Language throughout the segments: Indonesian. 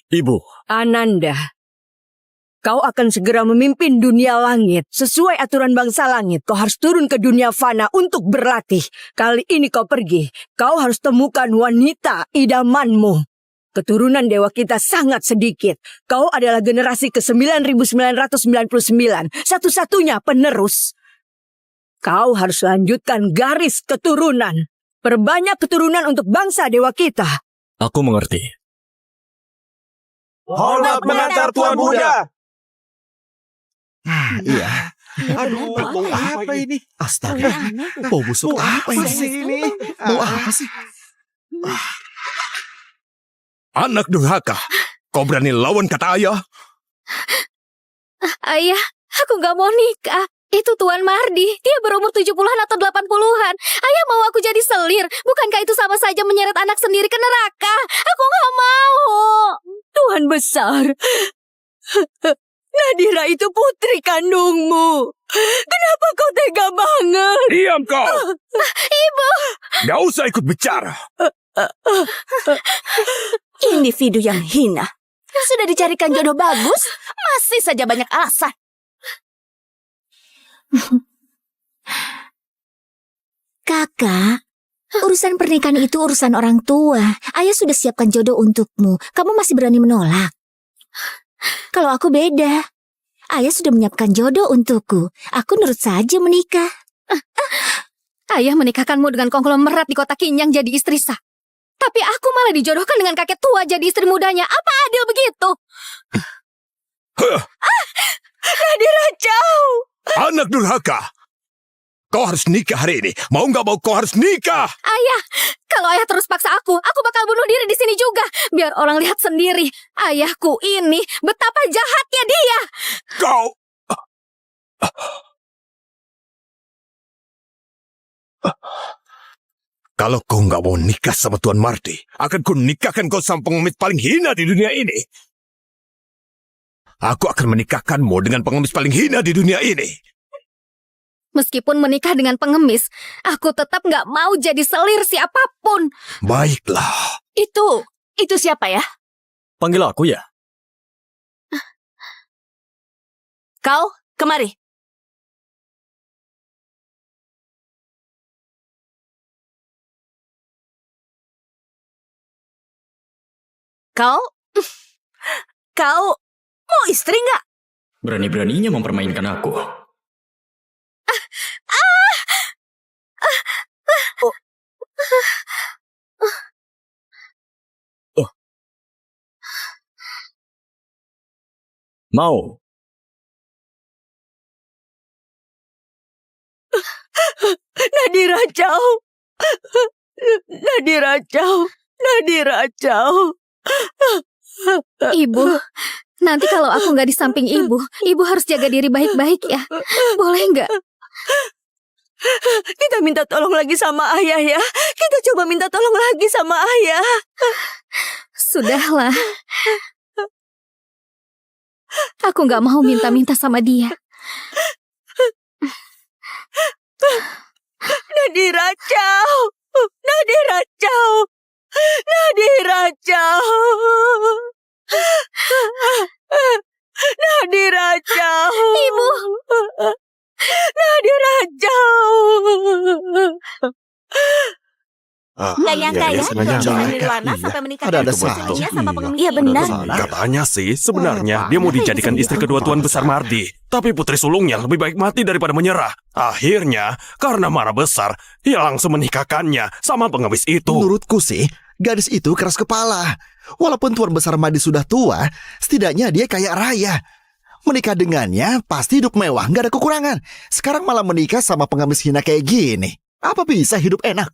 Ibu. Ananda, kau akan segera memimpin dunia langit. Sesuai aturan bangsa langit, kau harus turun ke dunia fana untuk berlatih. Kali ini kau pergi, kau harus temukan wanita idamanmu. Keturunan dewa kita sangat sedikit. Kau adalah generasi ke-9999, satu-satunya penerus. Kau harus lanjutkan garis keturunan. Perbanyak keturunan untuk bangsa dewa kita. Aku mengerti. Hormat mengantar Tuan Buddha. Iya. Aduh, bau apa ini? Astaga. Bau busuk apa ini? Bau apa sih? Anak durhaka, kau berani lawan kata ayah? Ayah, aku gak mau nikah. Itu Tuan Mardi, dia berumur 70-an atau 80-an. Ayah mau aku jadi selir. Bukankah itu sama saja menyeret anak sendiri ke neraka? Aku gak mau. Tuhan besar, Nadira itu putri kandungmu. Kenapa kau tega banget? Diam kau! Ibu! Gak usah ikut bicara. Individu yang hina. Sudah dicarikan jodoh bagus, masih saja banyak alasan. Kakak, urusan pernikahan itu urusan orang tua. Ayah sudah siapkan jodoh untukmu. Kamu masih berani menolak? Kalau aku beda. Ayah sudah menyiapkan jodoh untukku. Aku nurut saja menikah. Ayah menikahkanmu dengan konglomerat di kota Kinyang jadi istri sah. Tapi aku malah dijodohkan dengan kakek tua jadi istri mudanya. Apa adil begitu? Nadira jauh. Anak durhaka, kau harus nikah hari ini. Mau nggak mau kau harus nikah. Ayah, kalau ayah terus paksa aku bakal bunuh diri di sini juga. Biar orang lihat sendiri. Ayahku ini betapa jahatnya dia. Kau... Kalau kau nggak mau nikah sama Tuan Mardi, akan ku nikahkan kau sama pengemis paling hina di dunia ini. Aku akan menikahkanmu dengan pengemis paling hina di dunia ini. Meskipun menikah dengan pengemis, aku tetap nggak mau jadi selir siapapun. Baiklah. Itu siapa ya? Panggil aku ya. Kau, kemari. Kau mau istri nggak? Berani-beraninya mempermainkan aku. Mau. Nadira jauh. Nadira jauh. Nadira jauh. Ibu, nanti kalau aku nggak di samping ibu harus jaga diri baik-baik ya. Boleh nggak? Kita minta tolong lagi sama ayah ya. Kita coba minta tolong lagi sama ayah. Sudahlah. Aku nggak mau minta-minta sama dia. Nadira jauh. Nadira jauh. Nadira jauh. Nadira jauh. Ibu. Nadira jauh. Nggak nyangka ya, sengaja. Nirwana Iya. sampai menikah Ada dengan saja. istrinya sama pengemis. Iya, Iya benar. Katanya sih, sebenarnya dia mau dijadikan istri kedua Tuan Besar Mardi. Tapi putri sulungnya lebih baik mati daripada menyerah. Akhirnya, karena marah besar, dia langsung menikahkannya sama pengemis itu. Menurutku sih, gadis itu keras kepala. Walaupun Tuan Besar Mardi sudah tua, setidaknya dia kaya raya. Menikah dengannya pasti hidup mewah, nggak ada kekurangan. Sekarang malah menikah sama pengemis hina kayak gini. Apa bisa hidup enak?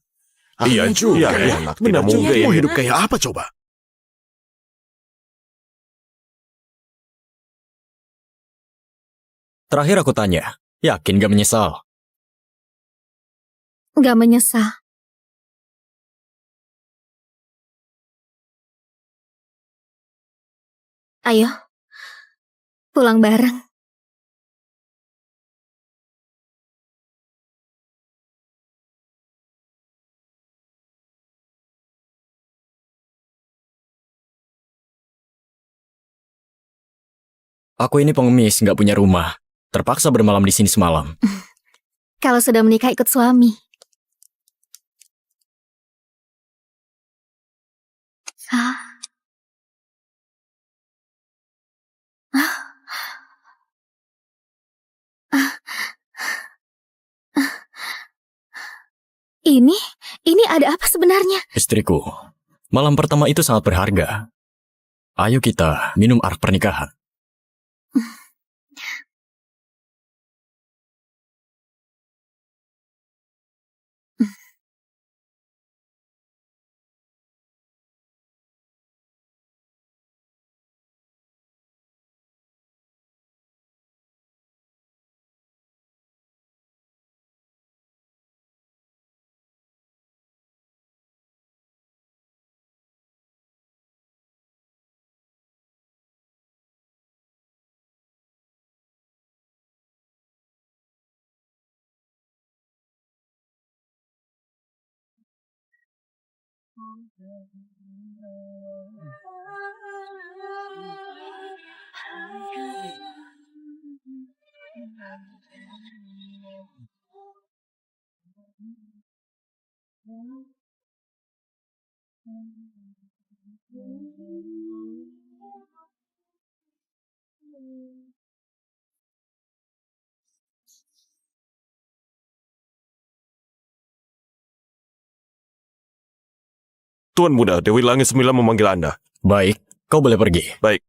Iya juga ya. Enak, Benar tidak juga mungkin. ya. Mau hidup kayak apa coba? Terakhir aku tanya, yakin gak menyesal? Nggak menyesal. Ayo, pulang bareng. Aku ini pengemis, nggak punya rumah. Terpaksa bermalam di sini semalam. Kalau sudah menikah ikut suami. Ini ada apa sebenarnya? Istriku, malam pertama itu sangat berharga. Ayo kita minum arak pernikahan. Tuan Muda, Dewi Langit 9 memanggil Anda. Baik, kau boleh pergi. Baik.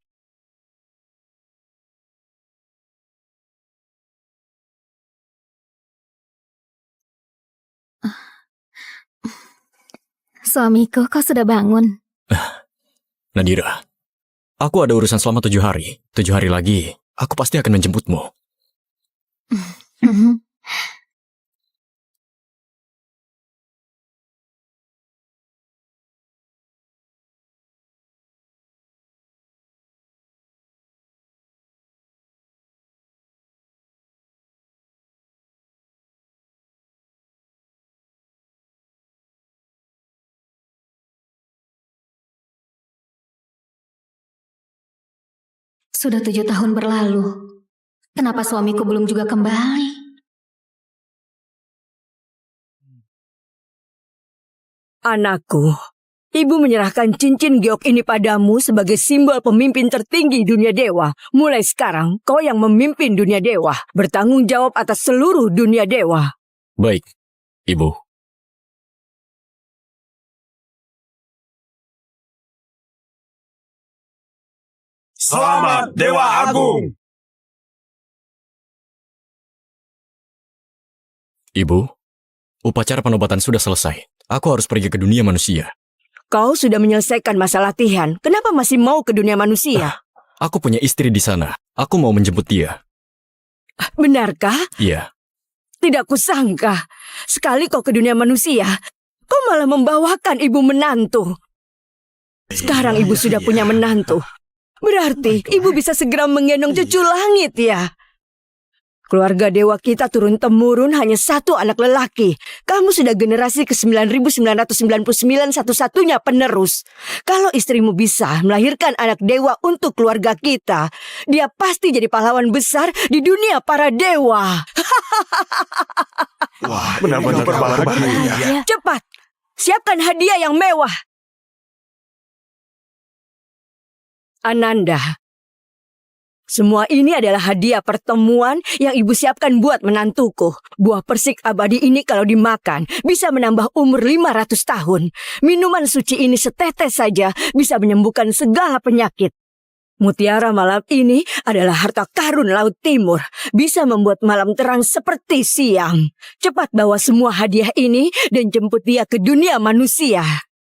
Suamiku, kau sudah bangun. Nadira, aku ada urusan selama 7 hari. 7 hari lagi, aku pasti akan menjemputmu. Sudah 7 tahun berlalu. Kenapa suamiku belum juga kembali? Anakku, ibu menyerahkan cincin giok ini padamu sebagai simbol pemimpin tertinggi dunia dewa. Mulai sekarang, kau yang memimpin dunia dewa, bertanggung jawab atas seluruh dunia dewa. Baik, Ibu. Selamat Dewa Agung. Ibu, upacara penobatan sudah selesai. Aku harus pergi ke dunia manusia. Kau sudah menyelesaikan masa latihan. Kenapa masih mau ke dunia manusia? Aku punya istri di sana. Aku mau menjemput dia. Benarkah? Iya. Tidak kusangka. Sekali kau ke dunia manusia, kau malah membawakan ibu menantu. Sekarang ibu sudah punya menantu. Berarti ibu bisa segera menggendong cucu langit ya. Keluarga dewa kita turun-temurun hanya satu anak lelaki. Kamu sudah generasi ke-9999 satu-satunya penerus. Kalau istrimu bisa melahirkan anak dewa untuk keluarga kita, dia pasti jadi pahlawan besar di dunia para dewa. Wah, Benar-benar berbahagia. Cepat, siapkan hadiah yang mewah. Ananda, semua ini adalah hadiah pertemuan yang ibu siapkan buat menantuku. Buah persik abadi ini kalau dimakan bisa menambah umur 500 tahun. Minuman suci ini setetes saja bisa menyembuhkan segala penyakit. Mutiara malam ini adalah harta karun Laut Timur. Bisa membuat malam terang seperti siang. Cepat bawa semua hadiah ini dan jemput dia ke dunia manusia.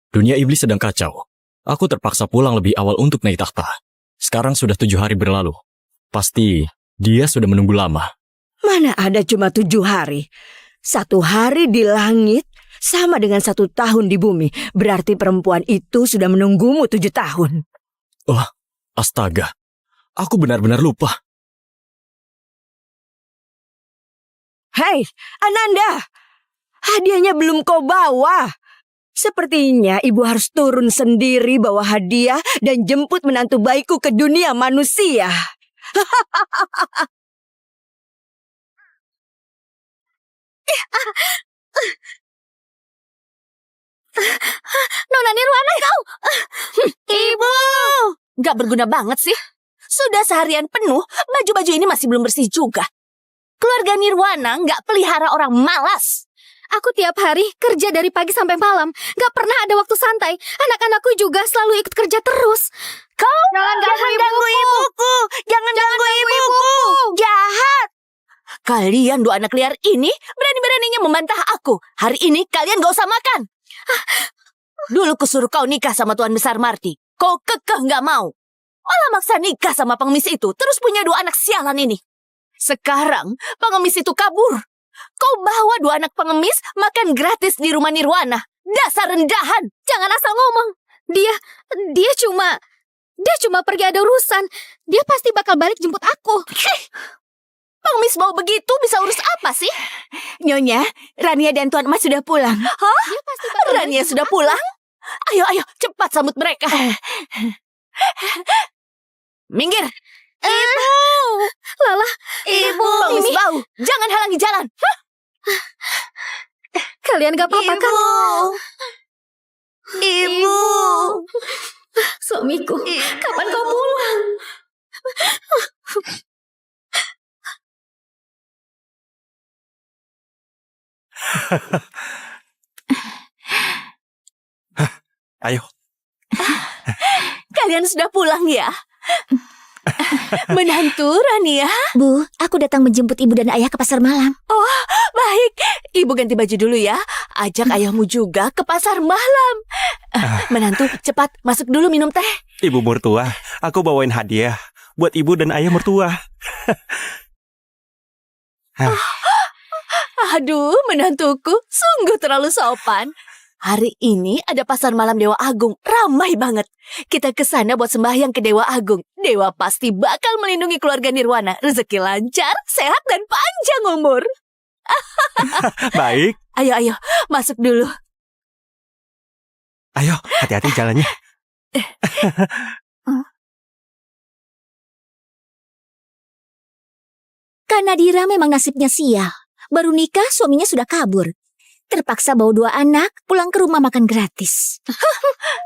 Dunia iblis sedang kacau. Aku terpaksa pulang lebih awal untuk naik takhta. Sekarang sudah 7 hari berlalu. Pasti dia sudah menunggu lama. Mana ada cuma 7 hari. 1 hari di langit sama dengan 1 tahun di bumi. Berarti perempuan itu sudah menunggumu 7 tahun. Wah, astaga. Aku benar-benar lupa. Hei, Ananda! Hadiahnya belum kau bawa. Sepertinya ibu harus turun sendiri bawa hadiah dan jemput menantu bayiku ke dunia manusia. Nona Nirwana kau! Ibu! Gak berguna banget sih. Sudah seharian penuh, baju-baju ini masih belum bersih juga. Keluarga Nirwana gak pelihara orang malas. Aku tiap hari kerja dari pagi sampai malam. Gak pernah ada waktu santai. Anak-anakku juga selalu ikut kerja terus. Kau jangan ganggu ibuku. Jangan ganggu ibuku. Jahat. Kalian dua anak liar ini berani-beraninya membantah aku. Hari ini kalian gak usah makan. Dulu kusuruh kau nikah sama Tuan Besar Marty. Kau kekeh gak mau. Malah maksa nikah sama pengemis itu. Terus punya dua anak sialan ini. Sekarang pengemis itu kabur. Kau bawa dua anak pengemis makan gratis di rumah Nirwana. Dasar rendahan. Jangan asal ngomong. Dia cuma pergi ada urusan. Dia pasti bakal balik jemput aku. Pengemis bau begitu bisa urus apa sih? Nyonya, Rania dan Tuan Mas sudah pulang. Hah? Dia pasti bakal balik Rania jemput sudah aku. pulang? Ayo, cepat sambut mereka. Minggir. Ibu. Lala. Ibu. Pengemis bau. Jangan halangi jalan. Kalian gak apa-apa kan? Ibu. Suamiku, kapan kau pulang? Ayo. Kalian sudah pulang ya? Menantu Rania. Bu, aku datang menjemput ibu dan ayah ke pasar malam. Baik, ibu ganti baju dulu ya. Ajak ayahmu juga ke pasar malam. Menantu, cepat masuk dulu minum teh. Ibu mertua, aku bawain hadiah buat ibu dan ayah mertua. Aduh, menantuku sungguh terlalu sopan. Hari ini ada pasar malam Dewa Agung, ramai banget. Kita ke sana buat sembahyang ke Dewa Agung. Dewa pasti bakal melindungi keluarga Nirwana. Rezeki lancar, sehat dan panjang umur. Baik. Ayo, masuk dulu. Ayo, hati-hati jalannya. Kak Nadira memang nasibnya sial. Baru nikah, suaminya sudah kabur. Terpaksa bawa dua anak, pulang ke rumah makan gratis.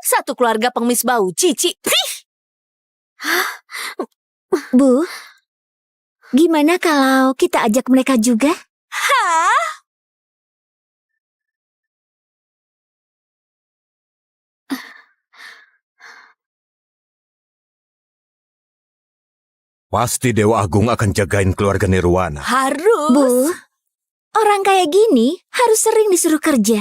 Satu keluarga pengemis bau, cici. Bu, gimana kalau kita ajak mereka juga? Hah? Pasti Dewa Agung akan jagain keluarga Nirwana. Harus. Bu, orang kayak gini harus sering disuruh kerja.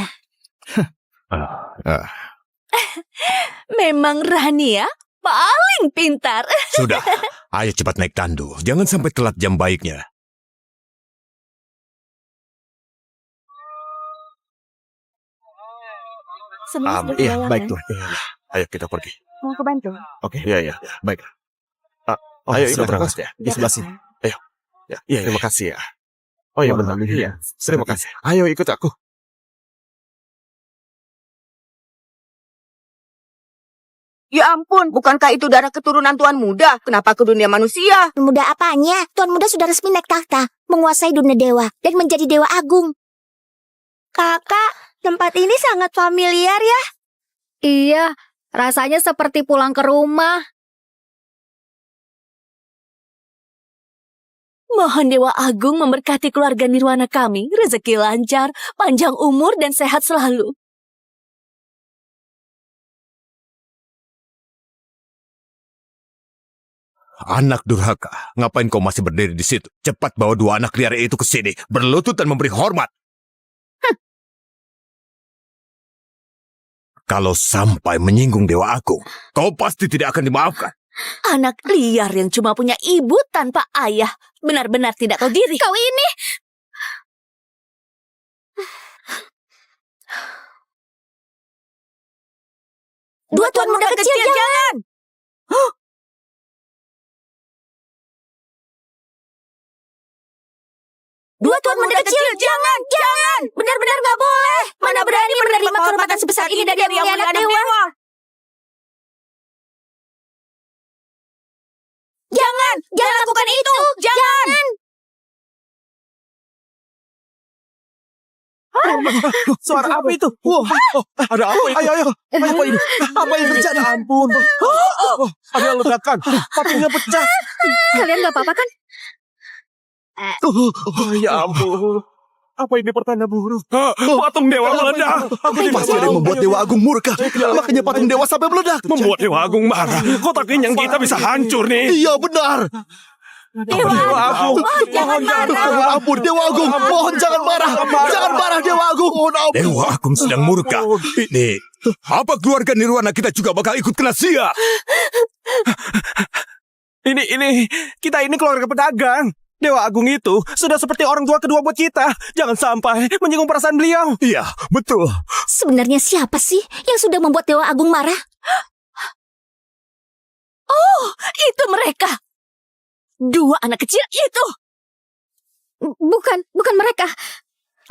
Memang Rania paling pintar. Sudah, ayo cepat naik tandu. Jangan sampai telat jam baiknya. Iya, baik tuh. Ayo kita pergi. Mau ke bantu? Oke. Iya, baik. Ayo ikut terus ya. Di sebelah sini. Ayo. Ya, terima kasih ya. Oh iya benar. Iya. Terima kasih. Ayo ikut aku. Ya ampun, bukankah itu darah keturunan Tuan Muda? Kenapa ke dunia manusia? Tuan Muda apanya? Tuan Muda sudah resmi naik takhta, menguasai dunia dewa, dan menjadi dewa agung. Kakak, tempat ini sangat familiar ya? Iya, rasanya seperti pulang ke rumah. Mohon Dewa Agung memberkati keluarga Nirwana kami, rezeki lancar, panjang umur dan sehat selalu. Anak durhaka, ngapain kau masih berdiri di situ? Cepat bawa dua anak liar itu ke sini, berlutut dan memberi hormat. Kalau sampai menyinggung Dewa Agung, kau pasti tidak akan dimaafkan. Anak liar yang cuma punya ibu tanpa ayah, benar-benar tidak tahu diri. Kau ini... Dua tuan muda kecil, jangan! Dua tuan muda kecil, jangan! Benar-benar gak boleh! Mana berani menerima kehormatan sebesar ini dari yang mulia anak dewa! Jangan lakukan itu. Jangan. Suara apa itu? Wah, ada apa itu? Ayo, apa ini? Apa yang terjadi? Ya ampun. Ada ledakan. Patungnya pecah. Kalian gak apa-apa kan? Ya ampun. Apa ini pertanda buruk? Patung dewa meledak. Pasti ada yang membuat Dewa Agung murka. Makanya patung dewa sampai meledak. Membuat Dewa Agung marah. Kotak kenyang kita bisa hancur nih. Iya benar. Dewa Agung, jangan marah. Ampun Dewa Agung, mohon jangan marah. Jangan marah Dewa Agung. Mohon ampun. Dewa Agung sedang murka. Ini, apa keluarga Nirwana kita juga bakal ikut kena sia? Kita ini keluarga pedagang. Dewa Agung itu sudah seperti orang tua kedua buat kita. Jangan sampai menyinggung perasaan beliau. Iya, betul. Sebenarnya siapa sih yang sudah membuat Dewa Agung marah? Oh, itu mereka. Dua anak kecil itu. Bukan mereka.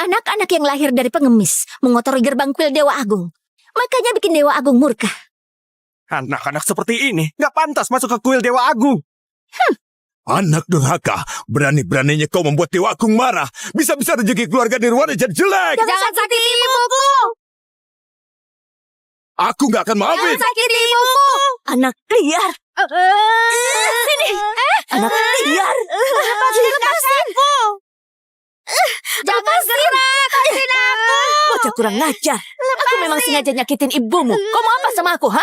Anak-anak yang lahir dari pengemis mengotori gerbang kuil Dewa Agung. Makanya bikin Dewa Agung murka. Anak-anak seperti ini gak pantas masuk ke kuil Dewa Agung. Anak durhaka, berani-beraninya kau membuat Dewa Agung marah. Bisa-bisa rezeki keluarga Nirwana jadi jelek. Jangan sakiti ibuku. Aku gak akan maafin. Sakiti ibuku. Anak liar. Sini. Anak liar. Lepasin aku. Jangan gerak. Lepasin aku. Bocah kurang ngajar. Aku memang sengaja nyakitin ibumu. Kau mau apa sama aku, ha?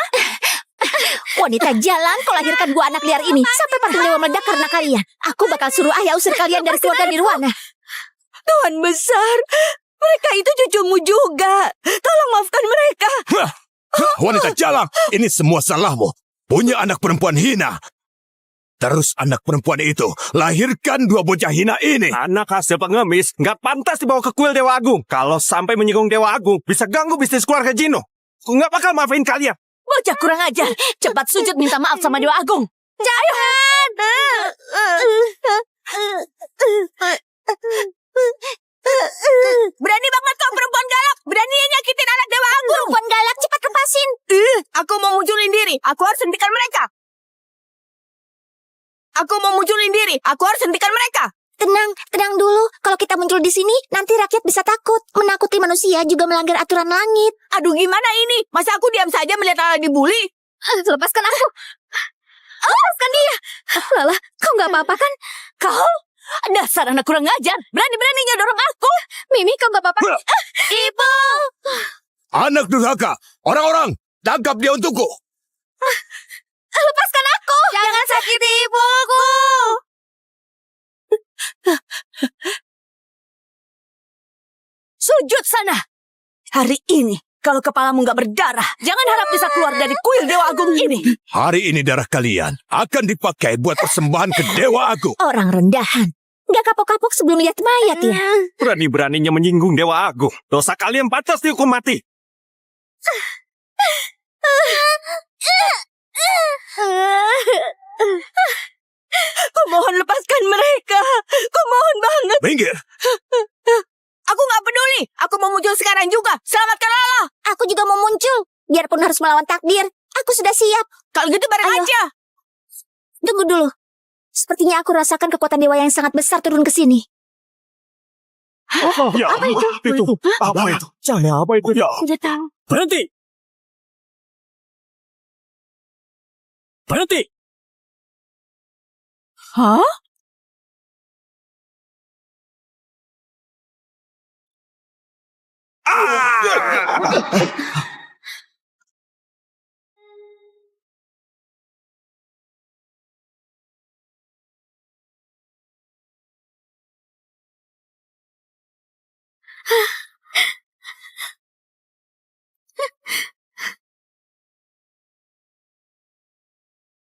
Wanita jalan, kau lahirkan dua anak liar ini. Sampai patung dewa meledak karena kalian. Aku bakal suruh ayah usir kalian dari keluarga Nirwana. Tuhan besar, mereka itu cucumu juga. Tolong maafkan mereka. Wanita jalang, ini semua salahmu. Punya anak perempuan hina. Terus anak perempuan itu lahirkan dua bocah hina ini. Anak hasil pengemis gak pantas dibawa ke kuil Dewa Agung. Kalau sampai menyinggung Dewa Agung, bisa ganggu bisnis keluarga Jino. Aku gak bakal maafin kalian. Bocah kurang ajar. Cepat sujud minta maaf sama Dewa Agung. Jangan. Berani banget kau perempuan galak. Berani nyakitin anak Dewa Agung. Perempuan galak, cepat lepasin. Aku mau munculin diri. Aku harus hentikan mereka. Aku mau munculin diri. Aku harus hentikan mereka. Tenang dulu. Kalau kita muncul di sini, nanti rakyat bisa takut. Menakuti manusia juga melanggar aturan langit. Aduh, gimana ini? Masa aku diam saja melihat Lala dibully? Lepaskan aku. Lepaskan dia. Lala, kau nggak apa-apa kan? Kau? Dasar anak kurang ngajar. Berani-beraninya dorong aku. Mimi, kau nggak apa-apa? Ibu. Anak durhaka, orang-orang, tangkap dia untukku. Lepaskan aku. Jangan sakiti ibuku. Sujud sana. Hari ini, kalau kepalamu nggak berdarah, jangan harap bisa keluar dari kuil Dewa Agung ini. Hari ini darah kalian akan dipakai buat persembahan ke Dewa Agung. Orang rendahan. Nggak kapok-kapok sebelum lihat mayat ya. Berani-beraninya menyinggung Dewa Agung. Dosa kalian pantas dihukum mati. Kumohon lepaskan mereka. Kumohon banget. Minggir. Aku nggak peduli. Aku mau muncul sekarang juga. Selamatkan Lala. Aku juga mau muncul. Biarpun harus melawan takdir. Aku sudah siap. Kalau gitu bareng Ayo. aja. Tunggu dulu. Sepertinya aku rasakan kekuatan dewa yang sangat besar turun ke sini. Ya, apa itu? Apa itu? Cahaya apa itu? Ya. Udah tahu. Berhenti! Berhenti! Hah?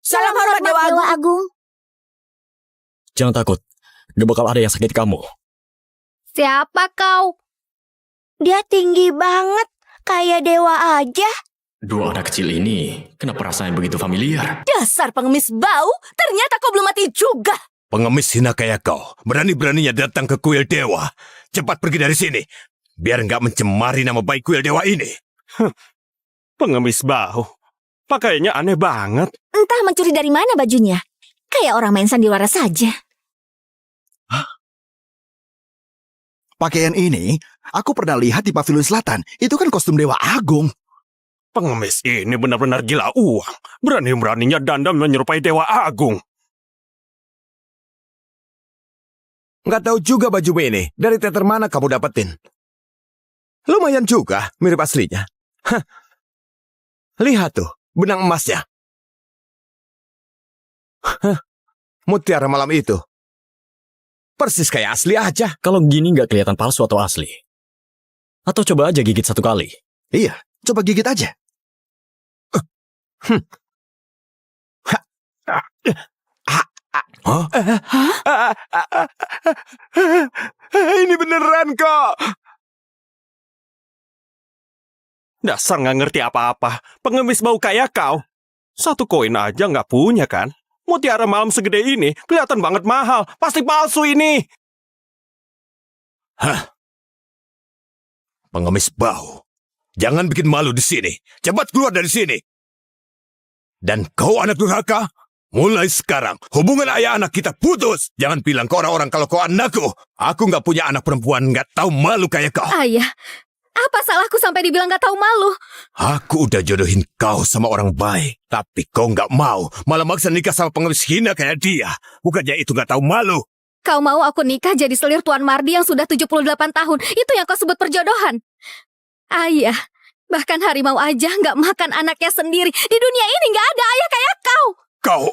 Salam hormat Dewa Agung. Dewa Agung. Jangan takut. Gak bakal ada yang sakiti kamu. Siapa kau? Dia tinggi banget, kayak dewa aja. Dua anak kecil ini, kenapa rasanya begitu familiar? Dasar pengemis bau. Ternyata kau belum mati juga. Pengemis hina kayak kau, berani-beraninya datang ke kuil dewa. Cepat pergi dari sini, biar nggak mencemari nama baik kuil dewa ini. Pengemis bau. Pakaiannya aneh banget. Entah mencuri dari mana bajunya. Kayak orang main sandiwara saja. Pakaian ini aku pernah lihat di Pavilion Selatan. Itu kan kostum Dewa Agung. Pengemis ini benar-benar gila uang. Berani-beraninya dandan menyerupai Dewa Agung. Nggak tahu juga bajumu ini. Dari teater mana kamu dapetin? Lumayan juga, mirip aslinya. Hah. Lihat tuh, benang emasnya. Hah. Mutiara malam itu. Persis kayak asli aja. Kalau gini nggak kelihatan palsu atau asli. Atau coba aja gigit 1 kali. Iya, coba gigit aja. Ini beneran kok. Dasar nggak ngerti apa-apa. Pengemis bau kayak kau. 1 koin aja nggak punya kan? Mutiara malam segede ini kelihatan banget mahal. Pasti palsu ini. Hah? Pengemis bau. Jangan bikin malu di sini. Cepat keluar dari sini. Dan kau anak durhaka, mulai sekarang hubungan ayah anak kita putus. Jangan bilang ke orang-orang kalau kau anakku. Aku nggak punya anak perempuan nggak tahu malu kayak kau. Ayah, apa salahku sampai dibilang gak tahu malu? Aku udah jodohin kau sama orang baik. Tapi kau nggak mau. Malah maksa nikah sama pengemis hina kayak dia. Bukannya itu nggak tahu malu. Kau mau aku nikah jadi selir Tuan Mardi yang sudah 78 tahun. Itu yang kau sebut perjodohan. Ayah, bahkan harimau aja nggak makan anaknya sendiri. Di dunia ini nggak ada ayah kayak kau. Kau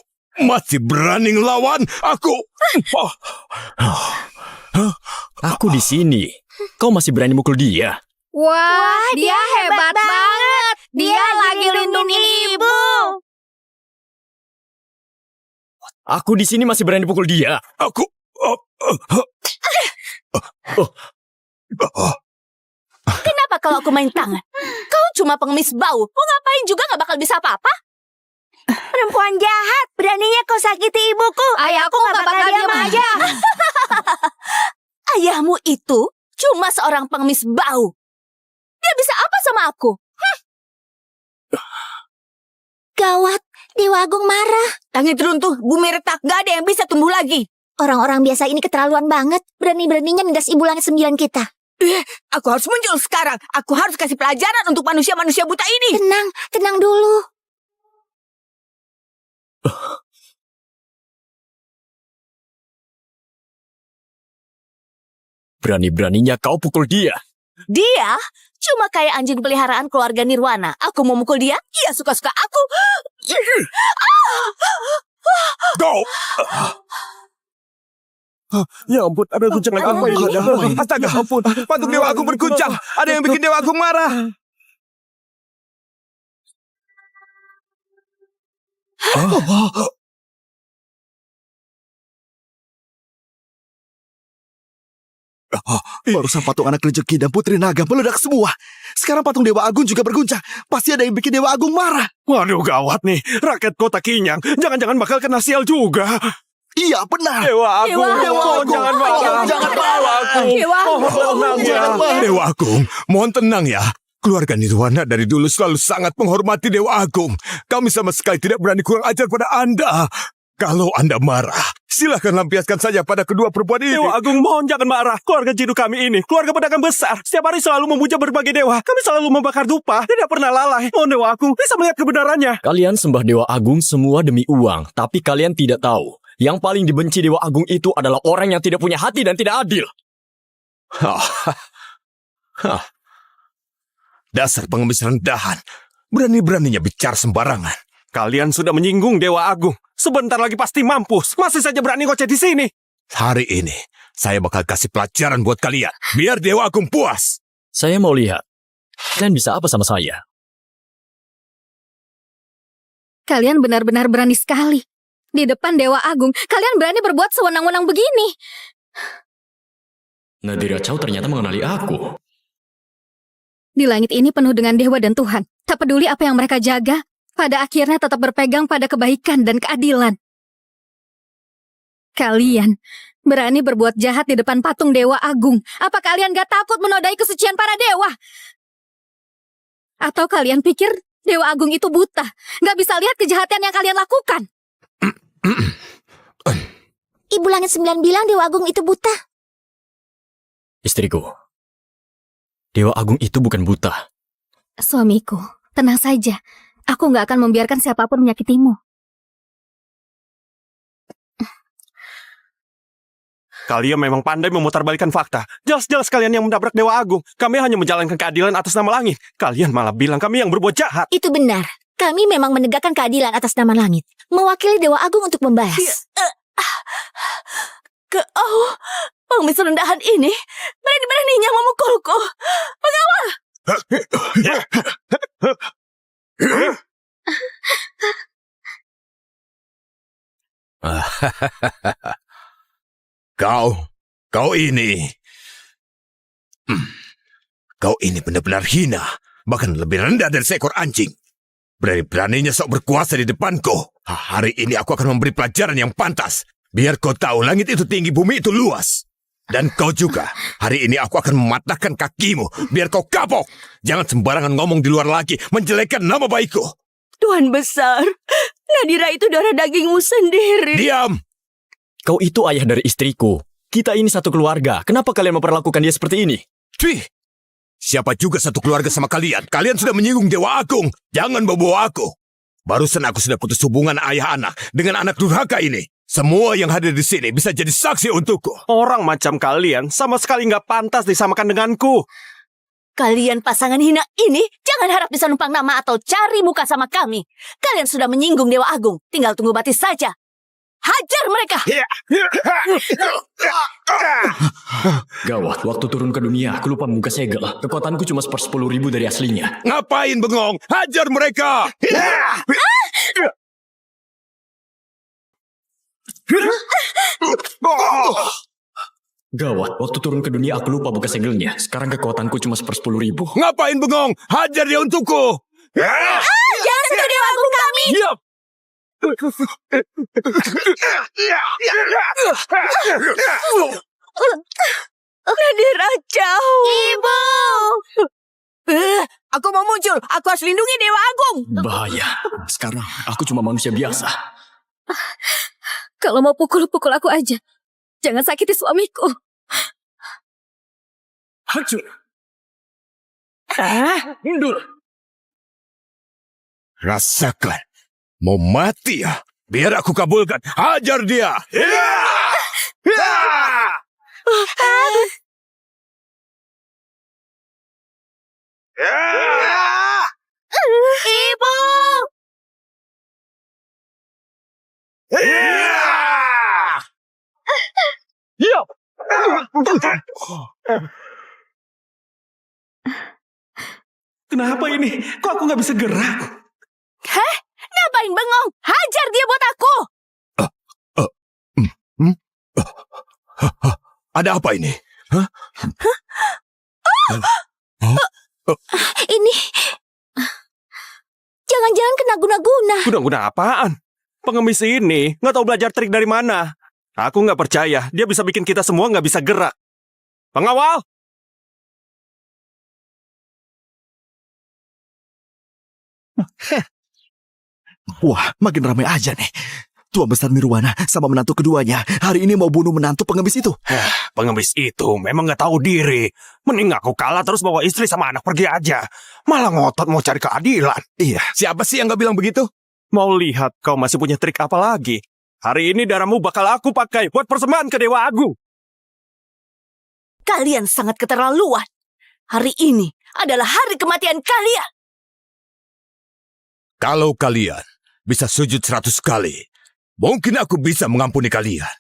masih berani ngelawan aku? Aku di sini. Kau masih berani mukul dia? Wah, dia hebat banget. Dia lagi lindungin ibu. Aku di sini masih berani pukul dia. Aku... Kenapa kalau aku main tangan? Kau cuma pengemis bau. Mau ngapain juga gak bakal bisa apa-apa. Perempuan jahat, beraninya kau sakiti ibuku. Ayahku nggak bakal diam aja. Ayahmu itu cuma seorang pengemis bau. Dia bisa apa sama aku? Gawat, Dewa Agung marah. Langit runtuh, bumi retak, gak ada yang bisa tumbuh lagi. Orang-orang biasa ini keterlaluan banget. Berani-beraninya nindas ibu langit 9 kita. Aku harus muncul sekarang. Aku harus kasih pelajaran untuk manusia-manusia buta ini. Tenang dulu. Berani-beraninya kau pukul dia. Dia cuma kayak anjing peliharaan keluarga Nirwana. Aku mau mukul dia, ia suka-suka aku. Kau... Ya ampun, ada guncangan apa ini? Astaga, ampun, patung Dewa Agung berguncang. Ada yang bikin Dewa Agung marah. Barusan patung anak rezeki dan putri naga meledak semua. Sekarang patung Dewa Agung juga berguncang. Pasti ada yang bikin Dewa Agung marah. Waduh gawat nih. Rakyat kota Kinyang. Jangan-jangan bakal kena sial juga. Iya, benar. Dewa Agung. Dewa Agung. Jangan marah. Jangan marah. Dewa Agung. Dewa Agung, mohon tenang ya. Keluarga Nirwana dari dulu selalu sangat menghormati Dewa Agung. Kami sama sekali tidak berani kurang ajar pada Anda. Kalau Anda marah, silahkan lampiaskan saja pada kedua perempuan ini. Dewa Agung, mohon jangan marah. Keluarga Jidu kami ini, keluarga pedagang besar. Setiap hari selalu memuja berbagai dewa. Kami selalu membakar dupa, tidak pernah lalai. Mohon Dewa Agung, bisa melihat kebenarannya. Kalian sembah Dewa Agung semua demi uang. Tapi kalian tidak tahu. Yang paling dibenci Dewa Agung itu adalah orang yang tidak punya hati dan tidak adil. Dasar pengemis rendahan. Berani-beraninya bicara sembarangan. Kalian sudah menyinggung Dewa Agung. Sebentar lagi pasti mampus. Masih saja berani ngoceh di sini. Hari ini, saya bakal kasih pelajaran buat kalian. Biar Dewa Agung puas. Saya mau lihat. Kalian bisa apa sama saya? Kalian benar-benar berani sekali. Di depan Dewa Agung, kalian berani berbuat sewenang-wenang begini. Nadira Chow ternyata mengenali aku. Di langit ini penuh dengan dewa dan Tuhan. Tak peduli apa yang mereka jaga, pada akhirnya tetap berpegang pada kebaikan dan keadilan. Kalian berani berbuat jahat di depan patung Dewa Agung. Apa kalian gak takut menodai kesucian para dewa? Atau kalian pikir Dewa Agung itu buta, gak bisa lihat kejahatan yang kalian lakukan? Ibu Langit 9 bilang Dewa Agung itu buta. Istriku, Dewa Agung itu bukan buta. Suamiku, tenang saja. Aku nggak akan membiarkan siapapun menyakitimu. Kalian memang pandai memutarbalikkan fakta. Jelas-jelas kalian yang menabrak Dewa Agung. Kami hanya menjalankan keadilan atas nama langit. Kalian malah bilang kami yang berbuat jahat. Itu benar. Kami memang menegakkan keadilan atas nama langit. Mewakili Dewa Agung untuk membalas. Pengemis rendahan ini berani-beraninya memukulku. Pengawal! Kau ini... Kau ini benar-benar hina. Bahkan lebih rendah dari seekor anjing. Berani-beraninya sok berkuasa di depanku. Hari ini aku akan memberi pelajaran yang pantas. Biar kau tahu langit itu tinggi, bumi itu luas. Dan kau juga. Hari ini aku akan mematahkan kakimu. Biar kau kapok. Jangan sembarangan ngomong di luar lagi. Menjelekkan nama baikku. Tuan besar, Nadira itu darah dagingmu sendiri. Diam! Kau itu ayah dari istriku. Kita ini satu keluarga. Kenapa kalian memperlakukan dia seperti ini? Cih! Siapa juga satu keluarga sama kalian? Kalian sudah menyinggung Dewa Agung. Jangan bawa aku. Barusan aku sudah putus hubungan ayah anak dengan anak durhaka ini. Semua yang hadir di sini bisa jadi saksi untukku. Orang macam kalian sama sekali nggak pantas disamakan denganku. Kalian pasangan hina ini jangan harap bisa numpang nama atau cari muka sama kami. Kalian sudah menyinggung Dewa Agung. Tinggal tunggu batis saja. Hajar mereka! Gawat, waktu turun ke dunia, aku lupa membuka segel. Kekuatanku cuma 10.000 dari aslinya. Ngapain bengong? Hajar mereka! Gawat, waktu turun ke dunia aku lupa buka segelnya. Sekarang kekuatanku cuma 10.000. Ngapain bengong? Hajar dia untukku! Jangan sentuh Dewa Agung kami! Diam! Nadira jauh. Ibu! Aku mau muncul. Aku harus lindungi Dewa Agung. Bahaya. Sekarang aku cuma manusia biasa. Kalau mau pukul-pukul aku aja. Jangan sakiti suamiku. Hancur. Mundur. Rasakan. Mau mati ya? Biar aku kabulkan. Hajar dia! Ibu! Kenapa ini? Kok aku nggak bisa gerak? Heh? Ngapain bengong? Hajar dia buat aku! Ada apa ini? Ini... Jangan-jangan kena guna-guna. Guna-guna apaan? Pengemis ini nggak tahu belajar trik dari mana. Aku nggak percaya dia bisa bikin kita semua nggak bisa gerak. Pengawal! Wah, makin ramai aja nih. Tuan Besar Nirwana sama menantu keduanya hari ini mau bunuh menantu pengemis itu. Pengemis itu memang nggak tahu diri. Mending aku kalah terus bawa istri sama anak pergi aja. Malah ngotot mau cari keadilan. Iya, Siapa sih yang gak bilang begitu? Mau lihat kau masih punya trik apa lagi? Hari ini darahmu bakal aku pakai buat persembahan ke Dewa Agung. Kalian sangat keterlaluan. Hari ini adalah hari kematian kalian. Kalau kalian bisa sujud 100 kali, mungkin aku bisa mengampuni kalian.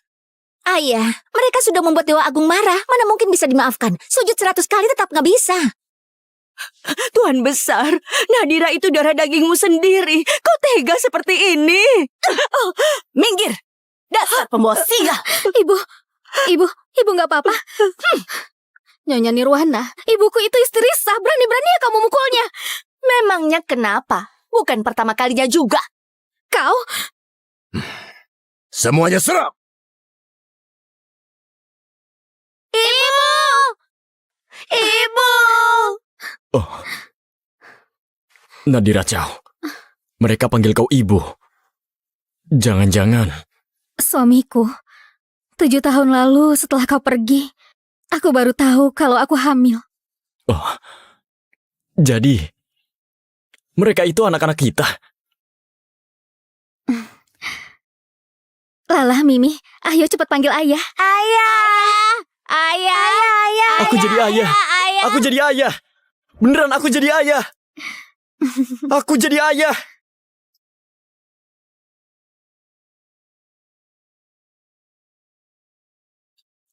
Ayah, mereka sudah membuat Dewa Agung marah. Mana mungkin bisa dimaafkan? Sujud 100 kali tetap nggak bisa. Tuan besar, Nadira itu darah dagingmu sendiri. Kau tega seperti ini? Minggir! Dasar pembawa sial! Ibu nggak apa-apa. Nyonya Nirwana, ibuku itu istri sah. Berani-beraninya kamu mukulnya. Memangnya kenapa? Bukan pertama kalinya juga. Kau... Semuanya serap! Ibu! Ibu! Nadira Chow. Mereka panggil kau ibu. Jangan-jangan... Suamiku, 7 tahun lalu setelah kau pergi, aku baru tahu kalau aku hamil. Oh, jadi mereka itu anak-anak kita. Lala, Mimi, ayo cepat panggil ayah. Ayah. Aku jadi ayah. Aku jadi ayah. Beneran aku jadi ayah. Aku jadi ayah.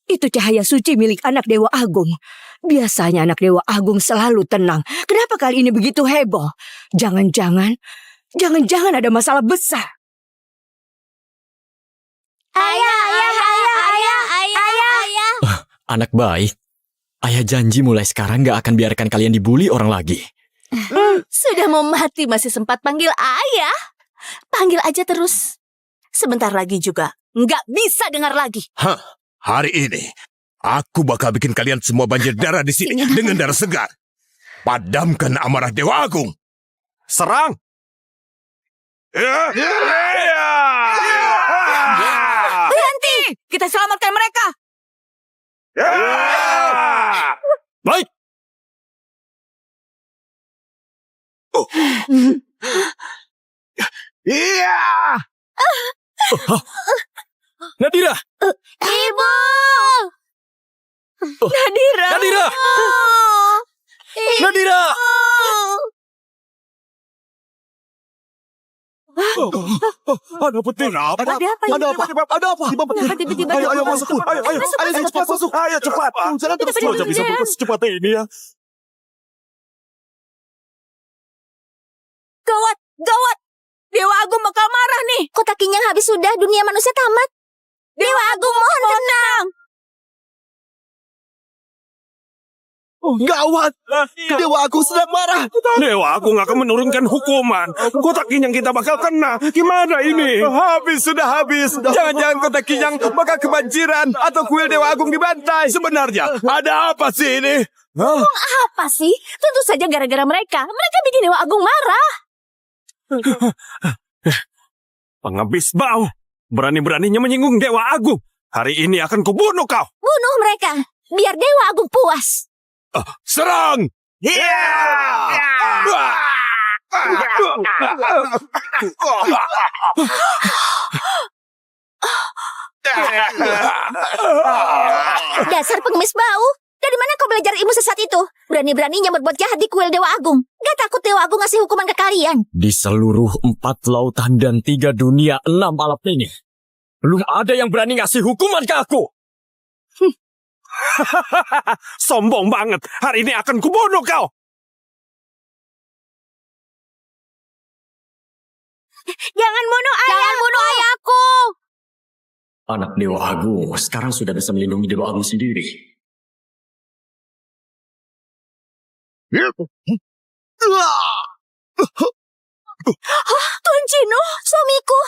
Itu cahaya suci milik anak Dewa Agung. Biasanya anak Dewa Agung selalu tenang. Kenapa kali ini begitu heboh? Jangan-jangan ada masalah besar. Ayah. Anak baik. Ayah janji mulai sekarang gak akan biarkan kalian dibully orang lagi. Sudah mau mati masih sempat panggil ayah. Panggil aja terus. Sebentar lagi juga nggak bisa dengar lagi. Hari ini, aku bakal bikin kalian semua banjir darah di sini dengan darah segar. Padamkan amarah Dewa Agung. Serang! Berhenti! Kita selamatkan mereka! Baik! Nadira! Ibu! Nadira! Nadira! Nadira! Ada putih. Ada apa? Tiba-tiba Ayo masuk. Ayo cepat masuk. Ayo cepat. Jangan terus saja bisa buka secepat ini ya. Gawat! Dewa Agung bakal marah nih. Kota Kinyang habis sudah, dunia manusia tamat. Dewa Agung mohon tenang. Gawat! Dewa Agung sedang marah. Dewa Agung akan menurunkan hukuman. Kotak Kinyang kita bakal kena. Gimana ini? Sudah habis. Jangan-jangan Kota Kinyang bakal kebanjiran atau kuil Dewa Agung dibantai. Sebenarnya, ada apa sih ini? Apa sih? Tentu saja gara-gara mereka. Mereka bikin Dewa Agung marah. Penghabis bau. Berani-beraninya menyinggung Dewa Agung. Hari ini akan kubunuh kau. Bunuh mereka, biar Dewa Agung puas. Serang! Dasar pengemis bau. Dari mana kau belajar ilmu sesat itu? Berani-beraninya berbuat jahat di kuil Dewa Agung. Gak takut Dewa Agung ngasih hukuman ke kalian? Di seluruh 4 lautan dan 3 dunia 6 alam ini, belum ada yang berani ngasih hukuman ke aku. Sombong banget. Hari ini akan kubunuh kau. Jangan bunuh ayahku. Anak Dewa Agung sekarang sudah bisa melindungi Dewa Agung sendiri. Tuan Cino, suamiku.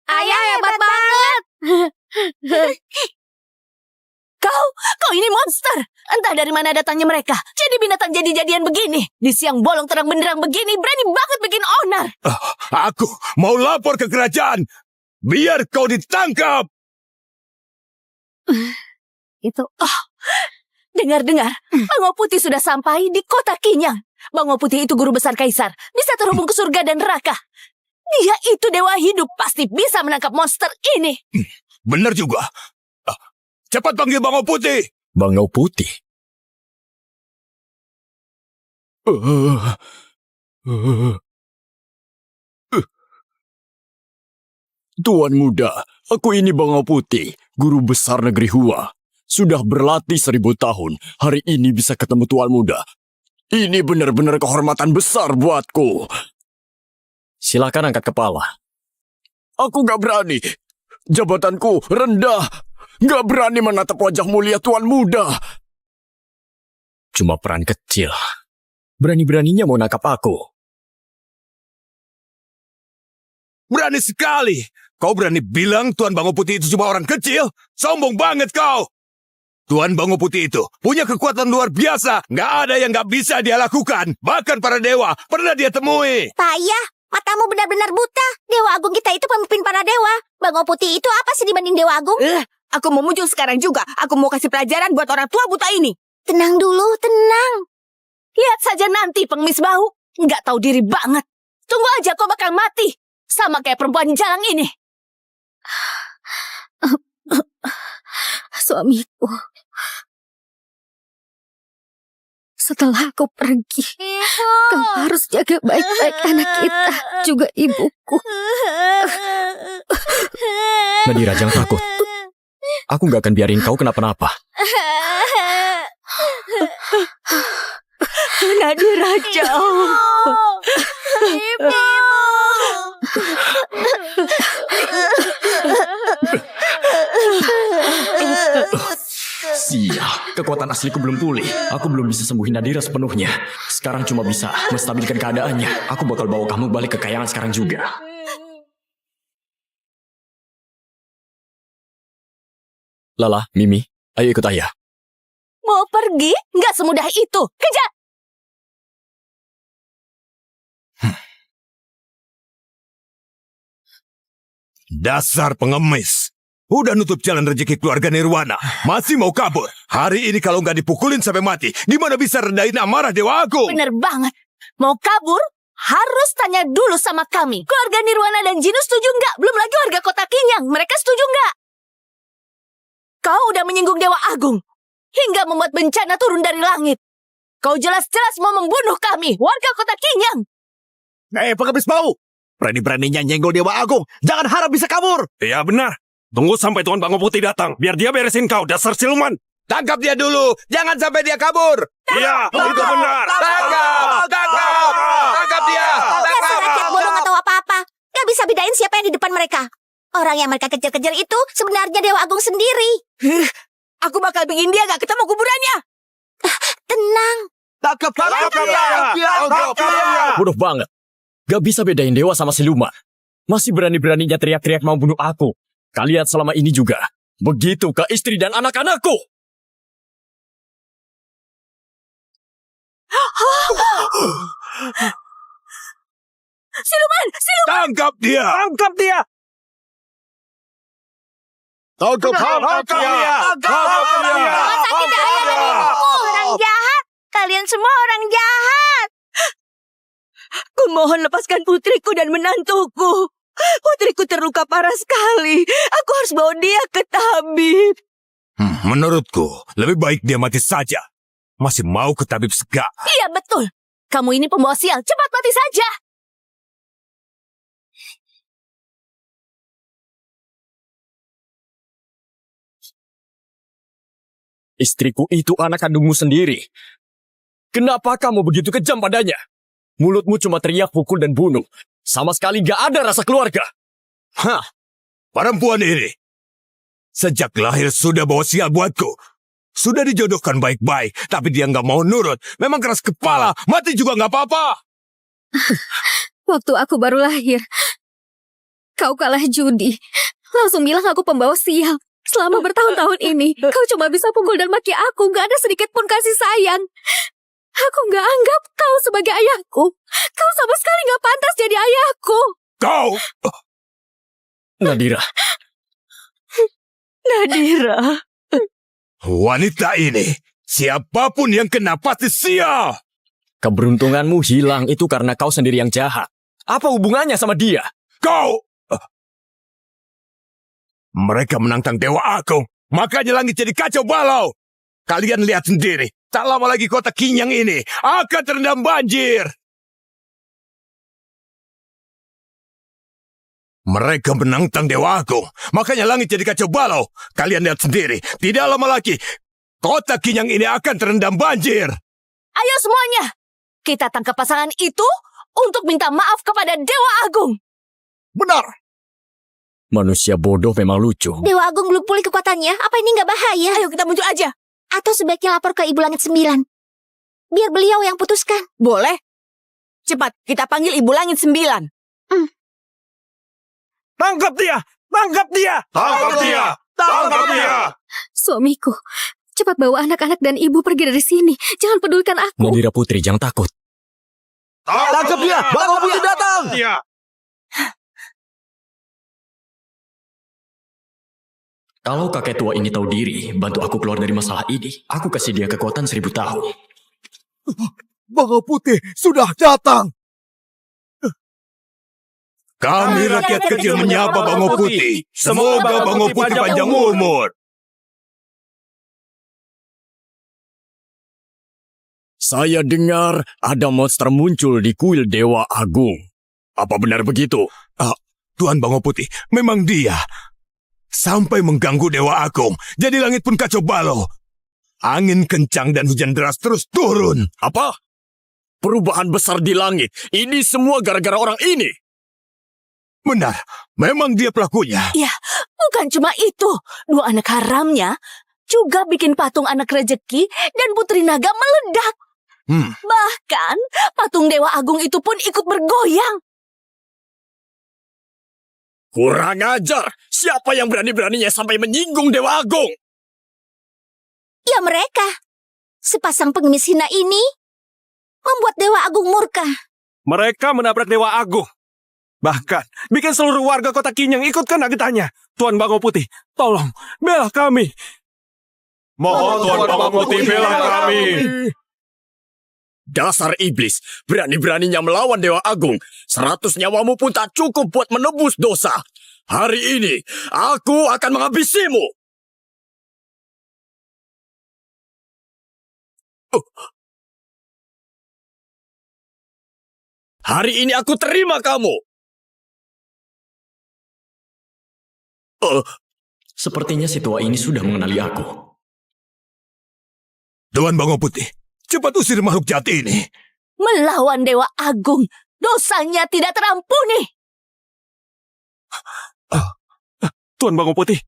Ayah hebat banget. Kau ini monster. Entah dari mana datangnya mereka. Jadi binatang jadi-jadian begini. Di siang bolong terang benderang begini, berani banget bikin onar. Aku mau lapor ke kerajaan. Biar kau ditangkap. Dengar-dengar, Bango Putih sudah sampai di kota Kinyang. Bango Putih itu guru besar kaisar. Bisa terhubung ke surga dan neraka. Dia itu dewa hidup. Pasti bisa menangkap monster ini. Benar juga. Cepat panggil Bango Putih. Bango Putih? Tuan muda, aku ini Bango Putih, guru besar negeri Hua. Sudah berlatih 1000 tahun, hari ini bisa ketemu Tuan muda. Ini benar-benar kehormatan besar buatku. Silakan angkat kepala. Aku gak berani. Jabatanku rendah. Gak berani menatap wajah mulia Tuan muda. Cuma peran kecil. Berani-beraninya mau nangkap aku. Berani sekali. Kau berani bilang Tuan Bango Putih itu cuma orang kecil? Sombong banget kau. Tuan Bango Putih itu punya kekuatan luar biasa. Nggak ada yang nggak bisa dia lakukan. Bahkan para dewa pernah dia temui. Payah, matamu benar-benar buta. Dewa Agung kita itu pemimpin para dewa. Bangau Putih itu apa sih dibanding Dewa Agung? Aku mau muncul sekarang juga. Aku mau kasih pelajaran buat orang tua buta ini. Tenang dulu, tenang. Lihat saja nanti, pengemis bau. Nggak tahu diri banget. Tunggu aja kau bakal mati. Sama kayak perempuan jalang ini. Suamiku. Setelah aku pergi, kau harus jaga baik-baik anak kita, juga ibuku. Nadira, jangan takut. Aku nggak akan biarin kau kenapa-napa. Nadira jauh. Sial, kekuatan asliku belum pulih. Aku belum bisa sembuhin Nadira sepenuhnya. Sekarang cuma bisa menstabilkan keadaannya. Aku bakal bawa kamu balik ke kayangan sekarang juga. Lala, Mimi, ayo ikut ayah. Mau pergi? Nggak semudah itu. Kejar! Dasar pengemis. Udah nutup jalan rezeki keluarga Nirwana. Masih mau kabur. Hari ini kalau nggak dipukulin sampai mati, gimana bisa rendahin amarah Dewa Agung? Bener banget. Mau kabur? Harus tanya dulu sama kami. Keluarga Nirwana dan Jinu setuju nggak? Belum lagi warga kota Kinyang. Mereka setuju nggak? Kau udah menyinggung Dewa Agung. Hingga membuat bencana turun dari langit. Kau jelas-jelas mau membunuh kami, warga kota Kinyang. Pengemis bau. Berani-beraninya nyenggol Dewa Agung. Jangan harap bisa kabur. Iya benar. Tunggu sampai Tuan Bangau Putih datang, biar dia beresin kau, dasar siluman. Tangkap dia dulu. Jangan sampai dia kabur. Iya, itu benar. Tangkap dia. Dasar rakyat bodoh nggak tahu apa-apa. Gak bisa bedain siapa yang di depan mereka. Orang yang mereka kejar-kejar itu sebenarnya Dewa Agung sendiri. Aku bakal bikin dia gak ketemu kuburannya. Tenang. Tangkap dia. Bodoh banget. Gak bisa bedain dewa sama siluman. Masih berani-beraninya teriak-teriak mau bunuh aku. Kalian selama ini juga. Begitu ke istri dan anak-anakku. Siluman! Tangkap dia. Tangkap dia. Tangkap dia. Orang jahat. Kalian semua orang jahat. Kumohon lepaskan putriku dan menantuku. Putriku terluka parah sekali. Aku harus bawa dia ke tabib. Menurutku, lebih baik dia mati saja. Masih mau ke tabib segala. Iya betul. Kamu ini pembawa sial. Cepat mati saja. Istriku itu anak kandungmu sendiri. Kenapa kamu begitu kejam padanya? Mulutmu cuma teriak, pukul, dan bunuh. Sama sekali gak ada rasa keluarga. Hah, perempuan ini. Sejak lahir sudah bawa sial buatku. Sudah dijodohkan baik-baik, tapi dia nggak mau nurut. Memang keras kepala, mati juga nggak apa-apa. Waktu aku baru lahir, kau kalah judi. Langsung bilang aku pembawa sial. Selama bertahun-tahun ini, kau cuma bisa pukul dan maki aku. Gak ada sedikit pun kasih sayang. Aku gak anggap kau sebagai ayahku. Kau sama sekali gak pantas jadi ayahku. Kau! Nadira, Nadira. Wanita ini, siapapun yang kena pasti sial. keberuntunganmu hilang itu karena kau sendiri yang jahat. Apa hubungannya sama dia? Kau! Mereka menantang Dewa Agung, makanya langit jadi kacau balau. Kalian lihat sendiri, tak lama lagi kota Kinyang ini akan terendam banjir. Mereka menantang Dewa Agung, makanya langit jadi kacau balau. Kalian lihat sendiri, tidak lama lagi kota Kinyang ini akan terendam banjir. Ayo semuanya. Kita tangkap pasangan itu untuk minta maaf kepada Dewa Agung. Benar. Manusia bodoh memang lucu. Dewa Agung belum pulih kekuatannya. Apa ini nggak bahaya? Ayo kita muncul aja. Atau sebaiknya lapor ke Ibu Langit 9. Biar beliau yang putuskan. Boleh. Cepat, kita panggil Ibu Langit 9. Tangkap dia! Tangkap dia! Tangkap dia! Tangkap dia! Suamiku, cepat bawa anak-anak dan ibu pergi dari sini. Jangan pedulikan aku. Nadira Putri, jangan takut. Tangkap dia! Bangau Putih datang! Dia! Kalau kakek tua ini tahu diri, bantu aku keluar dari masalah ini, aku kasih dia kekuatan 1000 tahun. Bangau Putih sudah datang. Kami rakyat kecil menyapa Bangau Putih. Semoga Bangau Putih panjang umur. Saya dengar ada monster muncul di kuil Dewa Agung. Apa benar begitu? Tuan Bangau Putih, memang dia. Sampai mengganggu Dewa Agung, jadi langit pun kacau balau. Angin kencang dan hujan deras terus turun. Apa? Perubahan besar di langit. Ini semua gara-gara orang ini. Benar, memang dia pelakunya. Ya, bukan cuma itu. 2 anak haramnya juga bikin patung anak rejeki dan putri naga meledak. Bahkan patung Dewa Agung itu pun ikut bergoyang. Kurang ajar. Siapa yang berani-beraninya sampai menyinggung Dewa Agung? Ya mereka. Sepasang pengemis hina ini membuat Dewa Agung murka. Mereka menabrak Dewa Agung. Bahkan, bikin seluruh warga kota Kinyang ikut kena getahnya. Tuan Bangau Putih, tolong, bela kami. Mohon Tuan Bangau Putih, bela kami. Dasar iblis, berani-beraninya melawan Dewa Agung. 100 nyawamu pun tak cukup buat menebus dosa. Hari ini, aku akan menghabisimu. Hari ini aku terima kamu. Sepertinya si tua ini sudah mengenali aku. Tuan Bangau Putih, cepat usir makhluk jahat ini. Melawan Dewa Agung, dosanya tidak terampuni. Tuan Bangau Putih,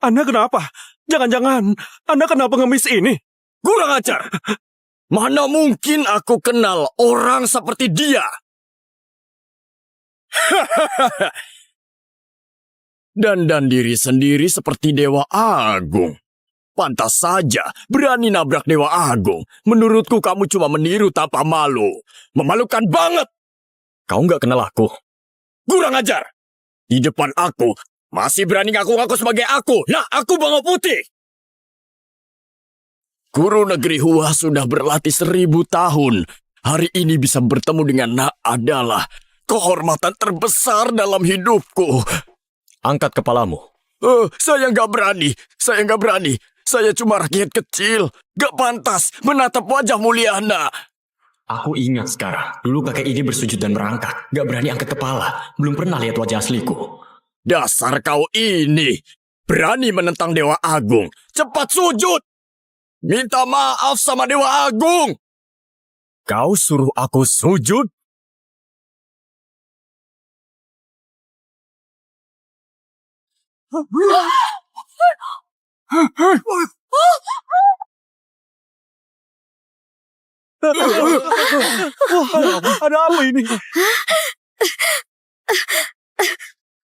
Anda kenapa? Jangan-jangan Anda kena pengemis ini? Kurang ajar. Mana mungkin aku kenal orang seperti dia? Dan diri sendiri seperti Dewa Agung. Pantas saja berani nabrak Dewa Agung. Menurutku kamu cuma meniru tanpa malu. Memalukan banget. Kau nggak kenal aku? Kurang ajar. Di depan aku masih berani ngaku-ngaku sebagai aku. Nah, aku Bangau Putih. Guru negeri Hua sudah berlatih 1000 tahun. Hari ini bisa bertemu dengan Nak adalah kehormatan terbesar dalam hidupku. Angkat kepalamu. Saya nggak berani. Saya cuma rakyat kecil. Gak pantas menatap wajah mulia Nak. Aku ingat sekarang. Dulu kakek ini bersujud dan merangkak. Gak berani angkat kepala. Belum pernah lihat wajah asliku. Dasar kau ini. Berani menentang Dewa Agung. Cepat sujud. Minta maaf sama Dewa Agung. Kau suruh aku sujud? Ada apa ini?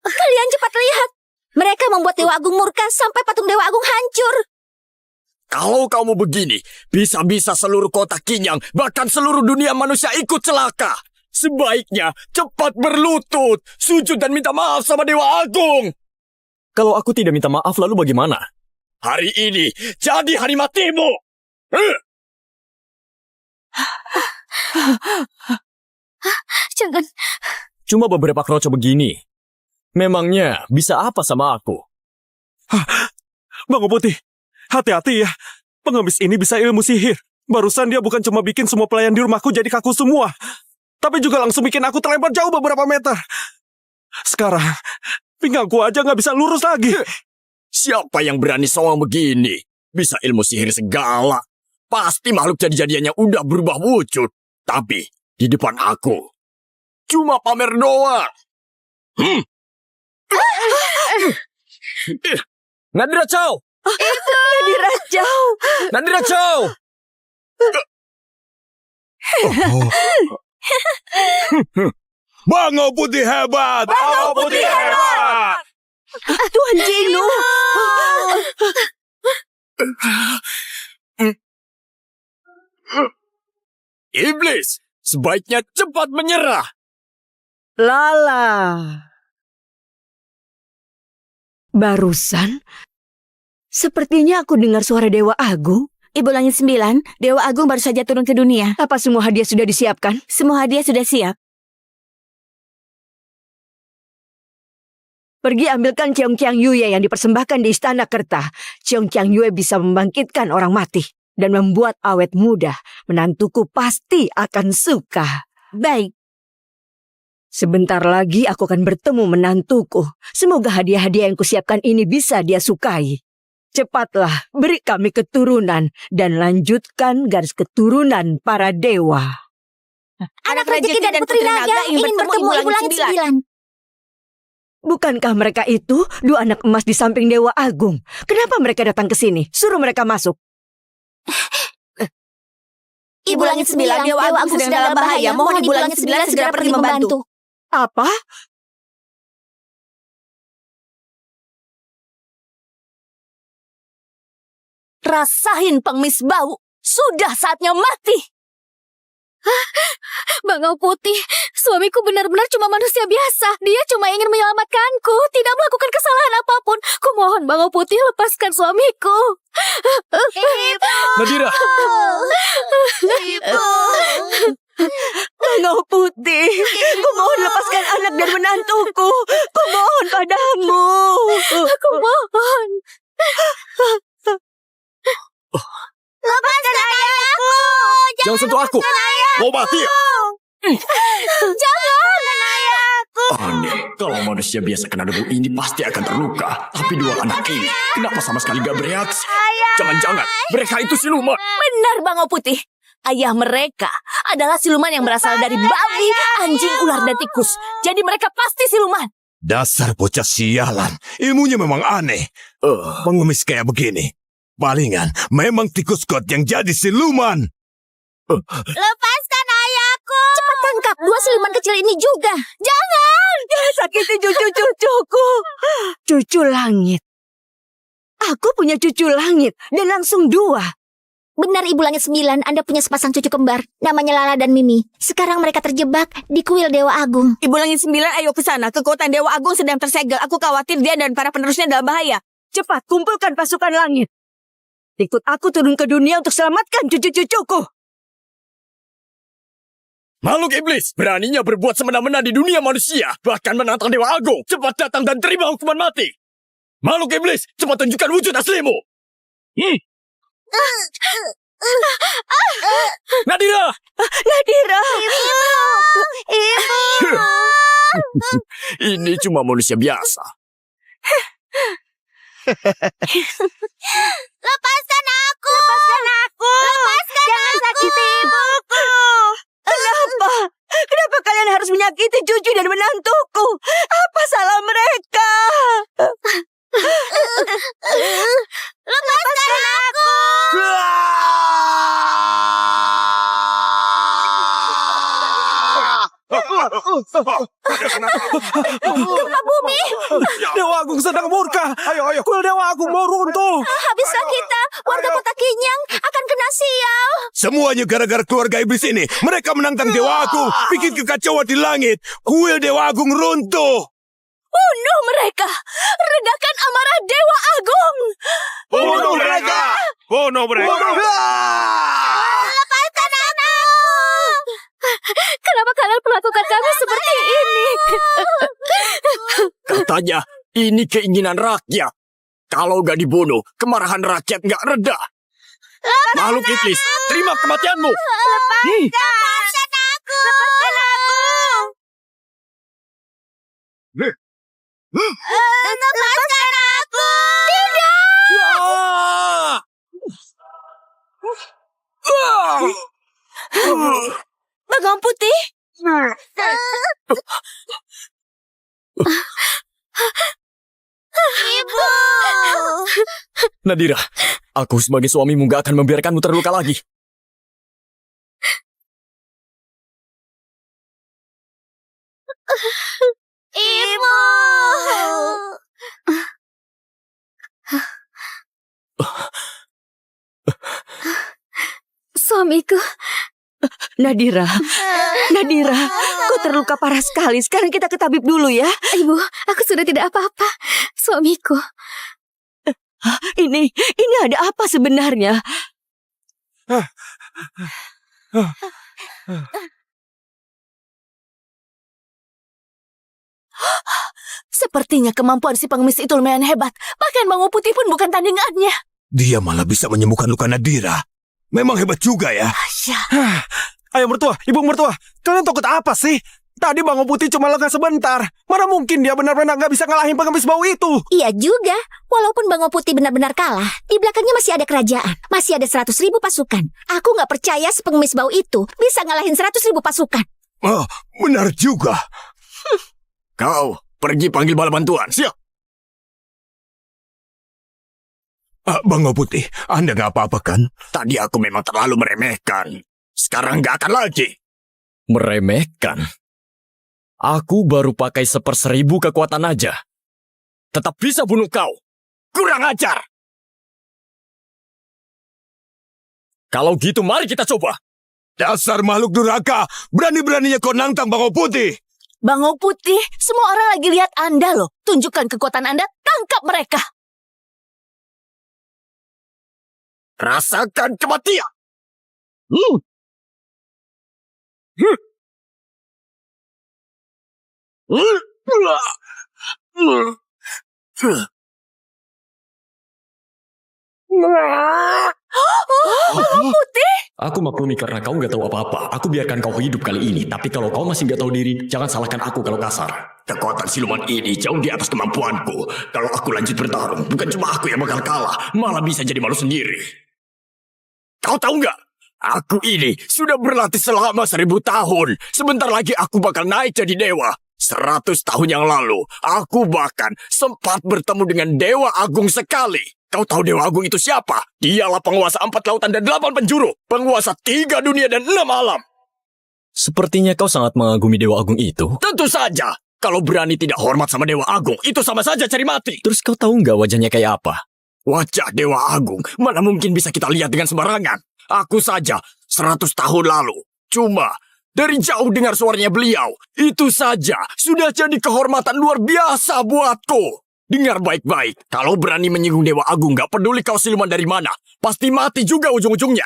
Kalian cepat lihat. Mereka membuat Dewa Agung murka sampai patung Dewa Agung hancur. Kalau kamu begini, bisa-bisa seluruh kota Kinyang, bahkan seluruh dunia manusia ikut celaka. Sebaiknya cepat berlutut, sujud dan minta maaf sama Dewa Agung. Kalau aku tidak minta maaf, lalu bagaimana? Hari ini jadi hari matimu. Jangan. Cuma beberapa kroco begini. Memangnya bisa apa sama aku? Bangau Putih, hati-hati ya. Pengemis ini bisa ilmu sihir. Barusan dia bukan cuma bikin semua pelayan di rumahku jadi kaku semua, tapi juga langsung bikin aku terlempar jauh beberapa meter. Sekarang, pinggangku aja nggak bisa lurus lagi. Siapa yang berani soal begini? Bisa ilmu sihir segala. Pasti makhluk jadi-jadiannya udah berubah wujud. Tapi di depan aku, cuma pamer doang. Nadira Chow! Nadira Chow! Nadira Chow! Bangau Putih hebat! Bangau Putih hebat! Tuan Jinu! Iblis, sebaiknya cepat menyerah. Lala. Barusan Sepertinya aku dengar suara Dewa Agung. Ibu Langit 9, Dewa Agung baru saja turun ke dunia. Apa semua hadiah sudah disiapkan? Semua hadiah sudah siap. Pergi ambilkan Cheong Kiang Yue yang dipersembahkan di Istana Kerta. Cheong Kiang Yue bisa membangkitkan orang mati dan membuat awet muda. Menantuku pasti akan suka. Baik. Sebentar lagi aku akan bertemu menantuku. Semoga hadiah-hadiah yang kusiapkan ini bisa dia sukai. Cepatlah, beri kami keturunan dan lanjutkan garis keturunan para dewa. Anak Rejeki dan Putri Naga ingin bertemu Ibu Langit 9. Bukankah mereka itu dua anak emas di samping Dewa Agung? Kenapa mereka datang ke sini? Suruh mereka masuk. Ibu Langit 9, Dewa Agung sedang dalam bahaya. Mohon Ibu Langit 9 segera pergi membantu. Apa? Rasain pengemis bau. Sudah saatnya mati. Bangau Putih, suamiku benar-benar cuma manusia biasa. Dia cuma ingin menyelamatkanku, tidak melakukan kesalahan apapun. Kumohon Bangau Putih, lepaskan suamiku. Ibu. Nadira, Ibu. Bangau Putih, kumohon lepaskan anak dan menantuku. Kumohon padamu. Kumohon. Lepaskan ayahku. jangan sentuh aku. Mau mati ya? Jangan ayahku. Aneh, kalau manusia biasa kena debu ini pasti akan terluka. Tapi dua anak ini, kenapa sama sekali gak bereaksi? Jangan-jangan mereka itu siluman. Benar Bangau Putih. Ayah mereka adalah siluman yang berasal dari babi, anjing, ular, dan tikus. Jadi mereka pasti siluman. Dasar bocah sialan. Ilmunya memang aneh. Pengemis kayak begini. Palingan memang tikus got yang jadi siluman. Lepaskan ayahku. Cepat tangkap dua siluman kecil ini juga. Jangan. Jangan sakiti cucu-cucuku. Cucu langit. Aku punya cucu langit dan langsung dua. Benar Ibu Langit 9, Anda punya sepasang cucu kembar. Namanya Lala dan Mimi. Sekarang mereka terjebak di kuil Dewa Agung. Ibu Langit 9, ayo ke sana. Kekuatan Dewa Agung sedang tersegel. Aku khawatir dia dan para penerusnya dalam bahaya. Cepat kumpulkan pasukan langit. Ikut aku turun ke dunia untuk selamatkan cucu-cucuku. Makhluk iblis, beraninya berbuat semena-mena di dunia manusia. Bahkan menantang Dewa Agung. Cepat datang dan terima hukuman mati. Makhluk iblis, cepat tunjukkan wujud aslimu. Nadira! Nadira! Ibu. Ini cuma manusia biasa. Lepaskan aku. Lepaskan aku. Lepaskan Jangan sakiti ibuku. Kenapa? Kenapa kalian harus menyakiti cucu dan menantuku? Apa salah mereka? Lepaskan aku. Gempa bumi. Dewa Agung sedang murka. Ayo. Kuil Dewa Agung mau runtuh. Habislah kita. Warga kota Kinyang akan kena sial. Semuanya gara-gara keluarga iblis ini. Mereka menantang Dewa Agung. Bikin kekacauan di langit. Kuil Dewa Agung runtuh. Bunuh mereka. Redakan amarah Dewa Agung. Bunuh mereka. Lepaskan aku. Kenapa kalian melakukan kami seperti ini? Katanya, ini keinginan rakyat. Kalau gak dibunuh, kemarahan rakyat gak reda. Makhluk iblis, terima kematianmu. Lepaskan aku. Lepaskan aku. Bangau Putih. Ibu. Nadira, aku sebagai suamimu gak akan membiarkanmu terluka lagi. Ibu. Suamiku, Nadira, kau terluka parah sekali. Sekarang kita ke tabib dulu ya. Ibu, aku sudah tidak apa-apa. Suamiku, Ini ada apa sebenarnya? Sepertinya kemampuan si pengemis itu lumayan hebat. Bahkan Bango Putih pun bukan tandingannya. Dia malah bisa menyembuhkan luka Nadira. Memang hebat juga ya. Ayah mertua, ibu mertua, kalian takut apa sih? Tadi Bango Putih cuma lengah sebentar. Mana mungkin dia benar-benar nggak bisa ngalahin pengemis bau itu? Iya juga, walaupun Bango Putih benar-benar kalah, di belakangnya masih ada kerajaan, masih ada 100.000 pasukan. Aku nggak percaya si pengemis bau itu bisa ngalahin 100.000 pasukan. Oh, benar juga. Kau pergi panggil bala bantuan, siap. Bango Putih, Anda nggak apa-apa kan? Tadi aku memang terlalu meremehkan. Sekarang nggak akan lagi. Meremehkan? Aku baru pakai 1/1000 kekuatan aja. Tetap bisa bunuh kau. Kurang ajar. Kalau gitu mari kita coba. Dasar makhluk durhaka, berani-beraninya kau nantang Bango Putih. Bango Putih, semua orang lagi lihat Anda loh. Tunjukkan kekuatan Anda, tangkap mereka. Rasakan kematian. Aku maklumi karena kau nggak tahu apa-apa. Aku biarkan kau hidup kali ini. Tapi kalau kau masih nggak tahu diri, jangan salahkan aku kalau kasar. Kekuatan siluman ini jauh di atas kemampuanku. Kalau aku lanjut bertarung, bukan cuma aku yang bakal kalah, malah bisa jadi malu sendiri. Kau tahu nggak? Aku ini sudah berlatih selama 1000 tahun. Sebentar lagi aku bakal naik jadi dewa. 100 tahun yang lalu, aku bahkan sempat bertemu dengan Dewa Agung sekali. Kau tahu Dewa Agung itu siapa? Dialah penguasa 4 lautan dan 8 penjuru. Penguasa 3 dunia dan 6 alam. Sepertinya kau sangat mengagumi Dewa Agung itu. Tentu saja. Kalau berani tidak hormat sama Dewa Agung, itu sama saja cari mati. Terus kau tahu nggak wajahnya kayak apa? Wajah Dewa Agung mana mungkin bisa kita lihat dengan sembarangan. Aku saja 100 tahun lalu. Cuma dari jauh dengar suaranya beliau. Itu saja sudah jadi kehormatan luar biasa buatku. Dengar baik-baik. Kalau berani menyinggung Dewa Agung, gak peduli kau siluman dari mana. Pasti mati juga ujung-ujungnya.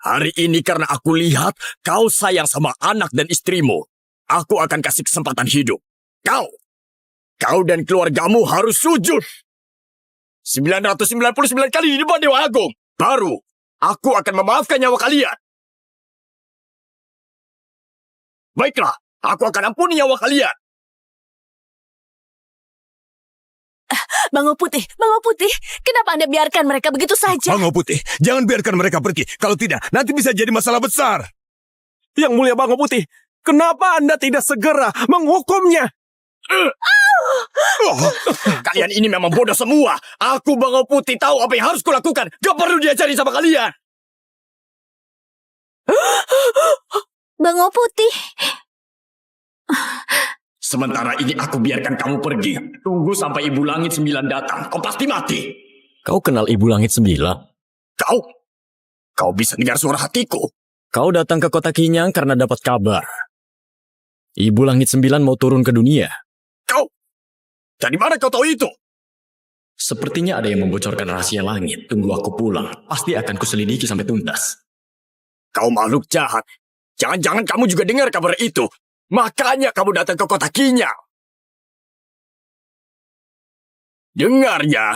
Hari ini karena aku lihat kau sayang sama anak dan istrimu. Aku akan kasih kesempatan hidup. Kau dan keluargamu harus sujud. 999 kali di depan Dewa Agung. Baru aku akan memaafkan nyawa kalian. Baiklah, aku akan ampuni nyawa kalian. Bango Putih, kenapa Anda biarkan mereka begitu saja? Bango Putih, jangan biarkan mereka pergi. Kalau tidak, nanti bisa jadi masalah besar. Yang mulia Bango Putih, kenapa Anda tidak segera menghukumnya? Kalian ini memang bodoh semua. Aku Bango Putih tahu apa yang harus kulakukan. Gak perlu diajari sama kalian. Bango Putih. Sementara ini aku biarkan kamu pergi. Tunggu sampai Ibu Langit 9 datang. Kau pasti mati. Kau kenal Ibu Langit 9? Kau bisa dengar suara hatiku. Kau datang ke kota Kinyang karena dapat kabar. Ibu Langit 9 mau turun ke dunia. Dari mana kau tahu itu? Sepertinya ada yang membocorkan rahasia langit. Tunggu aku pulang. Pasti akan kuselidiki sampai tuntas. Kau makhluk jahat. Jangan-jangan kamu juga dengar kabar itu. Makanya kamu datang ke kota Kinyang. Dengar ya.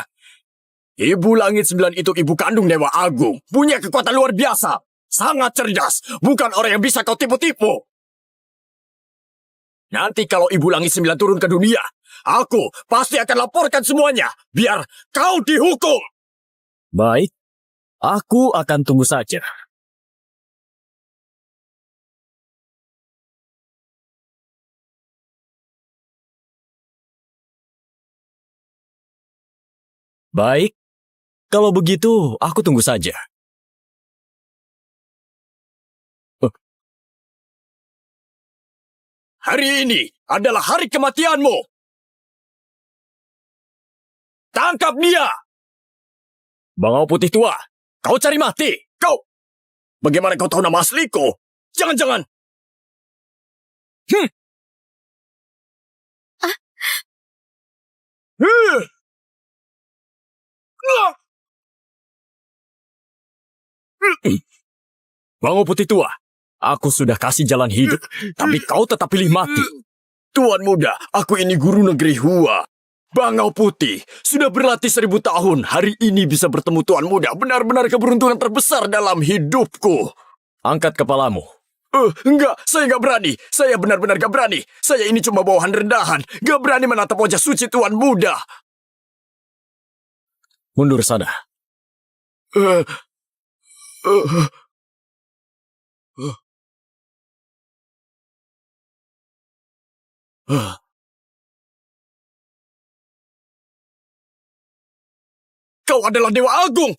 Ibu Langit 9 itu ibu kandung Dewa Agung. Punya kekuatan luar biasa. Sangat cerdas. Bukan orang yang bisa kau tipu-tipu. Nanti kalau Ibu Langit 9 turun ke dunia, aku pasti akan laporkan semuanya. Biar kau dihukum. Baik. Aku akan tunggu saja. Baik, kalau begitu aku tunggu saja. Hari ini adalah hari kematianmu. Tangkap dia! Bangau Putih Tua, kau cari mati, kau! Bagaimana kau tahu nama asliku? Jangan-jangan! Bangau Putih tua, aku sudah kasih jalan hidup, tapi kau tetap pilih mati. Tuan muda, aku ini guru negeri Hua. Bangau Putih sudah berlatih 1000 tahun. Hari ini bisa bertemu Tuan muda, benar-benar keberuntungan terbesar dalam hidupku. Angkat kepalamu. Enggak, saya enggak berani. Saya benar-benar enggak berani. Saya ini cuma bawahan rendahan. Enggak berani menatap wajah suci Tuan muda. Mundur sana. Kau adalah Dewa Agung.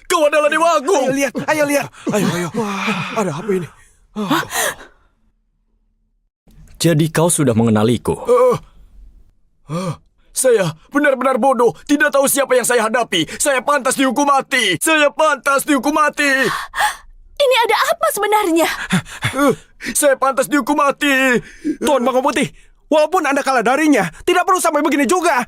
Kau adalah Dewa Agung. Ayo lihat. Ayo. Wah, ada apa ini? Jadi kau sudah mengenaliku. Saya benar-benar bodoh. Tidak tahu siapa yang saya hadapi. Saya pantas dihukum mati. Ini ada apa sebenarnya? Saya pantas dihukum mati. Tuan Bangau Putih, walaupun Anda kalah darinya, tidak perlu sampai begini juga.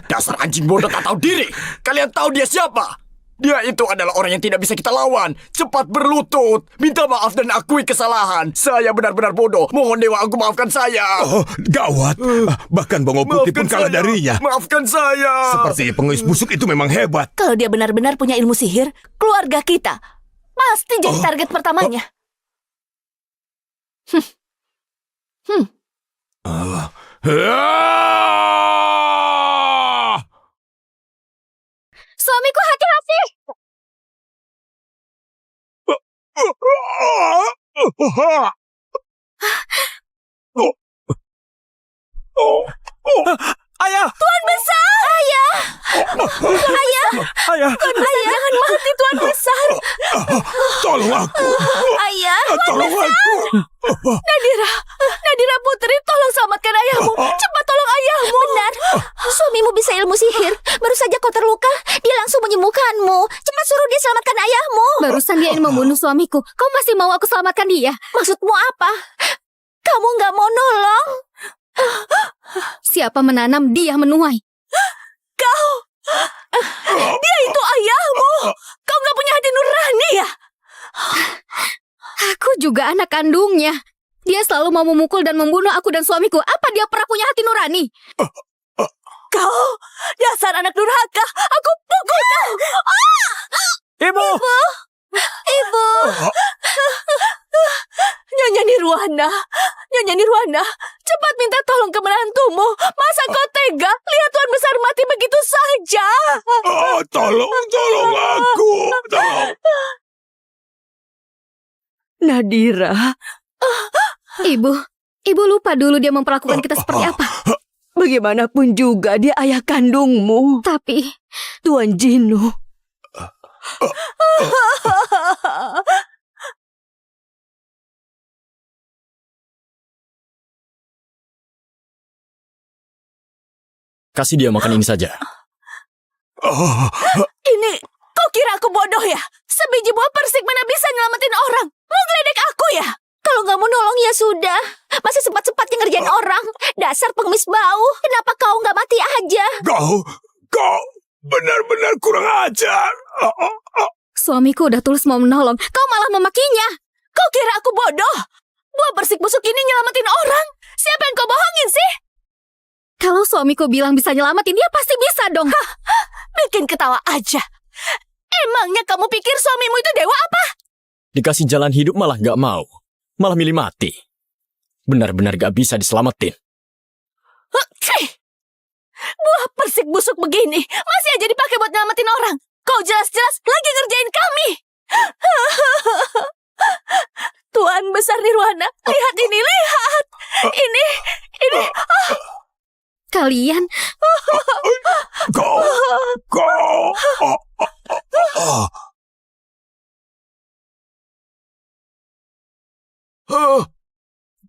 Dasar anjing bodoh tak tahu diri. Kalian tahu dia siapa? Dia itu adalah orang yang tidak bisa kita lawan. Cepat berlutut. Minta maaf dan akui kesalahan. Saya benar-benar bodoh. Mohon Dewa Agung maafkan saya. Oh, gawat. Bahkan Bangau Putih pun kalah darinya. Maafkan saya. Seperti pengawis busuk itu memang hebat. Kalau dia benar-benar punya ilmu sihir, keluarga kita pasti jadi target pertamanya. Suamiku hati-hati. Ayah! Tuan besar! Ayah! Ayah! Tuan besar, jangan mati, Tuan besar! Tolong aku. Ayah! Tolong aku. Nadira putri, tolong selamatkan ayahmu! Cepat tolong ayahmu! Benar, suamimu bisa ilmu sihir. Baru saja kau terluka, dia langsung menyembuhkanmu. Cepat suruh dia selamatkan ayahmu. Barusan dia ingin membunuh suamiku. Kau masih mau aku selamatkan dia? Maksudmu apa? Kamu nggak mau nolong? Siapa menanam, dia menuai. Dia itu ayahmu! Kau nggak punya hati nurani ya? Aku juga anak kandungnya. Dia selalu mau memukul dan membunuh aku dan suamiku. Apa dia pernah punya hati nurani? Kau, dasar anak durhaka! Aku pukul kau! Ibu! Ibu! Nyonya Nirwana, cepat minta tolong ke menantumu. Masa kau tega lihat Tuan besar mati begitu saja? Tolong aku. Tolong. Nadira, Ibu lupa dulu dia memperlakukan kita seperti apa. bagaimanapun juga dia ayah kandungmu. Tapi Tuan Jinu. Kasih dia makan ini saja. Ini, kau kira aku bodoh ya? Sebiji buah persik mana bisa nyelamatin orang? Mau geledek aku ya? Kalau nggak mau nolong ya sudah. Masih sempat-sempatnya ngerjain orang. Dasar pengemis bau. Kenapa kau nggak mati aja? Kau benar-benar kurang ajar. suamiku udah tulus mau menolong. Kau malah memakinya. Kau kira aku bodoh? Buah persik busuk ini nyelamatin orang? Siapa yang kau bohongin sih? Kalau suamiku bilang bisa nyelamatin, dia pasti bisa dong. Bikin ketawa aja. Emangnya kamu pikir suamimu itu dewa apa? Dikasih jalan hidup malah gak mau. Malah milih mati. Benar-benar gak bisa diselamatin. Buah persik busuk begini masih aja dipakai buat nyelamatin orang. Kau jelas-jelas lagi ngerjain kami. Tuan besar Nirwana, lihat ini, lihat. Ini. Kalian,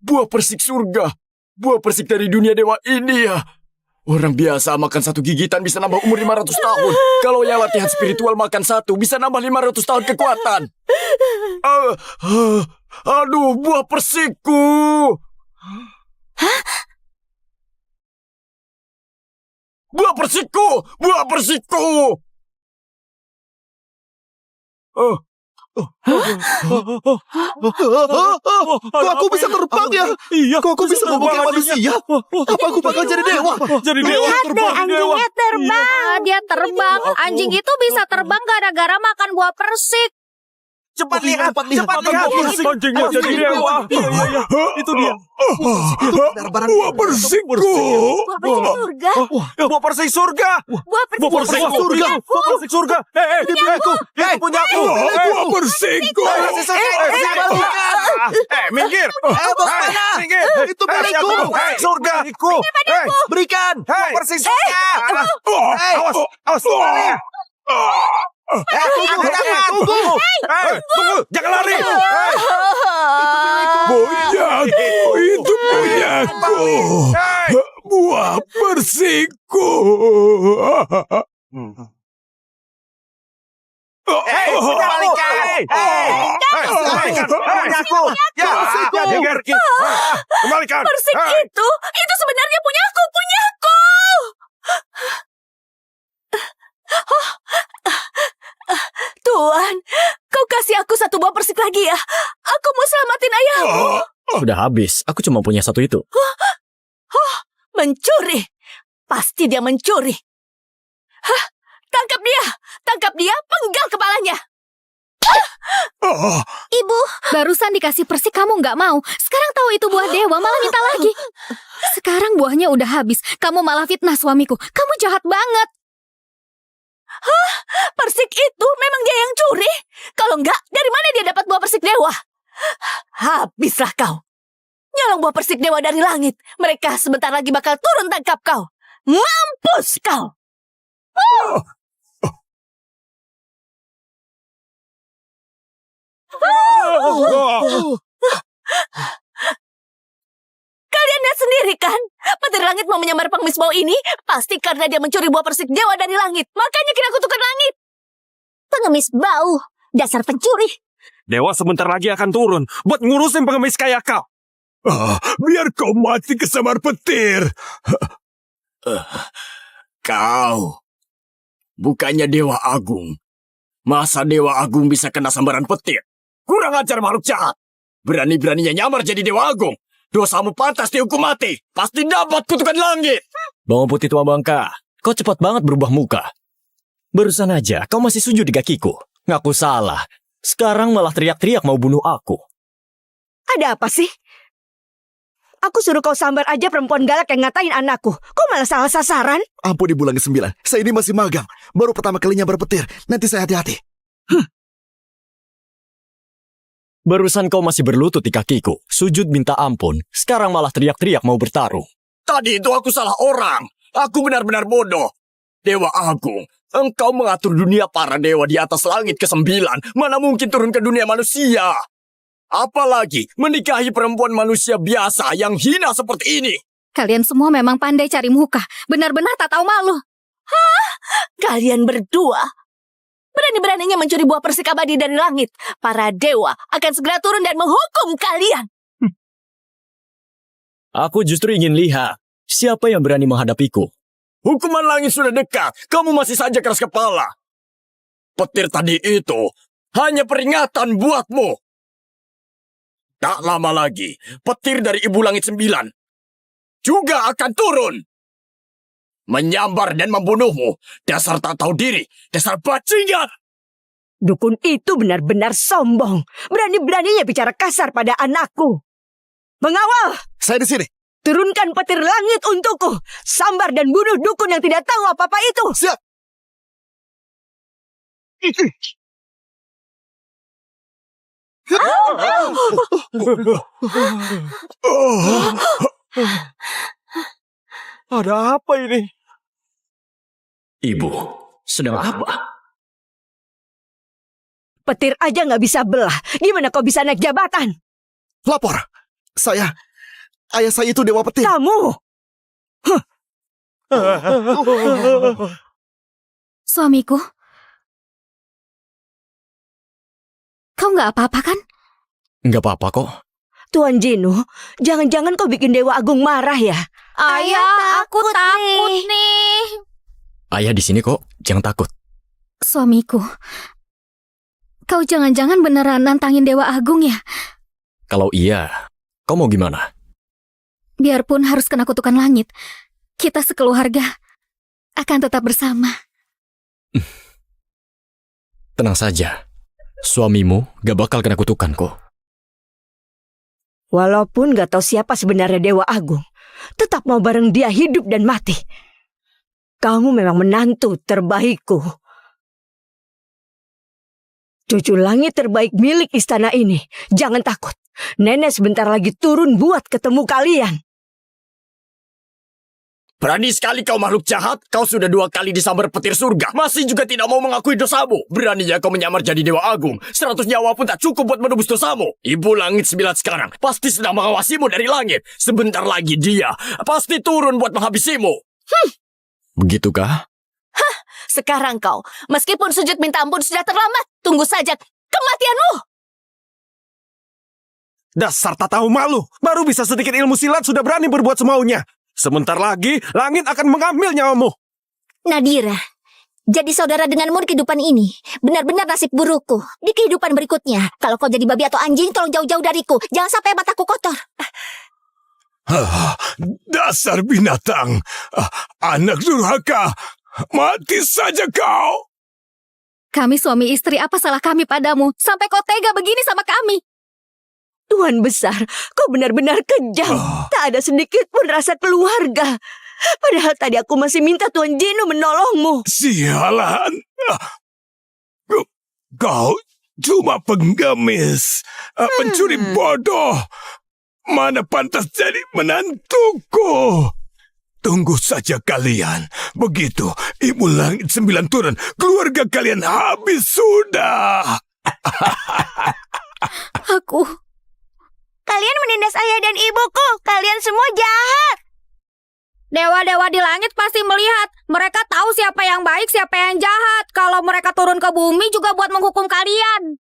Buah persik surga. Buah persik dari dunia dewa ini ya. Orang biasa makan satu gigitan bisa nambah umur 500 tahun. Kalau yang latihan spiritual makan satu bisa nambah 500 tahun kekuatan. Aduh, buah persikku. Buah persikku! Buah persikku! Kok aku bisa terbang ya? Iya, Kok aku bisa ngomong kayak manusia? Apa aku bakal jadi dewa? Jadi dewa. Lihat deh, anjingnya terbang. Dia terbang. Anjing itu bisa terbang gara-gara makan buah persik. Cepat lihat, cepat lihat. Anjingnya jadi dewa. Iya. Itu dia. Buah persikku. Buah persik surga. Buah persik surga. Buah persik surga. Itu punya aku. Buah persikku. Minggir. Minggir. Itu milikku. Surga. Berikan. Persik surga. Awas. Tunggu. Jangan lari. Punyaku, itu punyaku. Buah persikku. Kembalikan. Persik itu sebenarnya punyaku. Tuan, kau kasih aku satu buah persik lagi ya. Aku mau selamatin ayahmu. Sudah habis. Aku cuma punya satu itu. Mencuri. Pasti dia mencuri. Tangkap dia, penggal kepalanya. Ibu, barusan dikasih persik kamu nggak mau. Sekarang tahu itu buah dewa malah minta lagi. Sekarang buahnya udah habis. Kamu malah fitnah suamiku. Kamu jahat banget. Persik itu memang dia yang curi. Kalau enggak, dari mana dia dapat buah persik dewa? Habislah kau. Nyolong buah persik dewa dari langit. Mereka sebentar lagi bakal turun tangkap kau. Mampus kau. Kalian lihat sendiri kan? Petir langit mau menyamar pengemis bau ini pasti karena dia mencuri buah persik dewa dari langit. Makanya kira kutukan langit. Pengemis bau, dasar pencuri. Dewa sebentar lagi akan turun buat ngurusin pengemis kayak kau. Biar kau mati kesambar petir. Kau. Bukannya Dewa Agung. Masa Dewa Agung bisa kena sambaran petir? Kurang ajar makhluk jahat. Berani-beraninya nyamar jadi Dewa Agung. Dosamu pantas dihukum mati. Pasti dapat kutukan langit. Bawang putih tua bangka. Kau cepat banget berubah muka. Barusan aja kau masih sujud di kakiku. Ngaku salah. Sekarang malah teriak-teriak mau bunuh aku. Ada apa sih? Aku suruh kau sambar aja perempuan galak yang ngatain anakku. Kok malah salah sasaran? Ampun Ibu Langit 9. Saya ini masih magang. Baru pertama kalinya berpetir. Nanti saya hati-hati. Barusan kau masih berlutut di kakiku. Sujud minta ampun. Sekarang malah teriak-teriak mau bertarung. Tadi itu aku salah orang. Aku benar-benar bodoh. Dewa Agung, engkau mengatur dunia para dewa di atas langit ke-9. Mana mungkin turun ke dunia manusia? Apalagi menikahi perempuan manusia biasa yang hina seperti ini. Kalian semua memang pandai cari muka. Benar-benar tak tahu malu. Kalian berdua berani-beraninya mencuri buah persik abadi dari langit. Para dewa akan segera turun dan menghukum kalian. Aku justru ingin lihat siapa yang berani menghadapiku. Hukuman langit sudah dekat. Kamu masih saja keras kepala. Petir tadi itu hanya peringatan buatmu. Tak lama lagi, petir dari Ibu Langit 9 juga akan turun. Menyambar dan membunuhmu. Dasar tak tahu diri. Dasar bajingan. Dukun itu benar-benar sombong. Berani-beraninya bicara kasar pada anakku. Mengawal! Saya di sini. Turunkan petir langit untukku. Sambar dan bunuh dukun yang tidak tahu apa-apa itu. Siap. Ada apa ini? Ibu, sedang apa? Petir aja nggak bisa belah. Gimana kau bisa naik jabatan? Lapor. Ayah saya itu dewa petir. Kamu! Suamiku, kau nggak apa-apa kan? Nggak apa-apa kok. Tuan Jinu, jangan-jangan kau bikin Dewa Agung marah ya? Ayah, aku takut nih. Ayah di sini kok, jangan takut. Suamiku, kau jangan-jangan beneran nantangin Dewa Agung ya? Kalau iya, kau mau gimana? Biarpun harus kena kutukan langit, kita sekeluarga akan tetap bersama. Tenang saja, suamimu gak bakal kena kutukan kok. Walaupun gak tahu siapa sebenarnya Dewa Agung, tetap mau bareng dia hidup dan mati. Kamu memang menantu terbaikku. Cucu langit terbaik milik istana ini. Jangan takut. Nenek sebentar lagi turun buat ketemu kalian. Berani sekali kau makhluk jahat. Kau sudah 2 kali disambar petir surga. Masih juga tidak mau mengakui dosamu. Beraninya kau menyamar jadi Dewa Agung. 100 nyawa pun tak cukup buat menebus dosamu. Ibu Langit 9 sekarang pasti sedang mengawasimu dari langit. Sebentar lagi dia pasti turun buat menghabisimu. Begitukah? Sekarang kau, meskipun sujud minta ampun sudah terlambat, tunggu saja kematianmu. Dasar tak tahu malu. Baru bisa sedikit ilmu silat sudah berani berbuat semaunya. Sebentar lagi, langit akan mengambil nyawamu. Nadira, jadi saudara denganmu di kehidupan ini benar-benar nasib burukku. Di kehidupan berikutnya, kalau kau jadi babi atau anjing, tolong jauh-jauh dariku. Jangan sampai mataku kotor. Dasar binatang. Anak durhaka. Mati saja kau. Kami suami istri, apa salah kami padamu? Sampai kau tega begini sama kami. Tuan besar, kau benar-benar kejam. Tak ada sedikit pun rasa keluarga. Padahal tadi aku masih minta Tuan Jino menolongmu. Sialan. Kau cuma penggemis. Pencuri bodoh. Mana pantas jadi menantuku. Tunggu saja kalian. Begitu Ibu Langit 9 turun, keluarga kalian habis sudah. Kalian menindas ayah dan ibuku. Kalian semua jahat. Dewa-dewa di langit pasti melihat. Mereka tahu siapa yang baik, siapa yang jahat. Kalau mereka turun ke bumi juga buat menghukum kalian.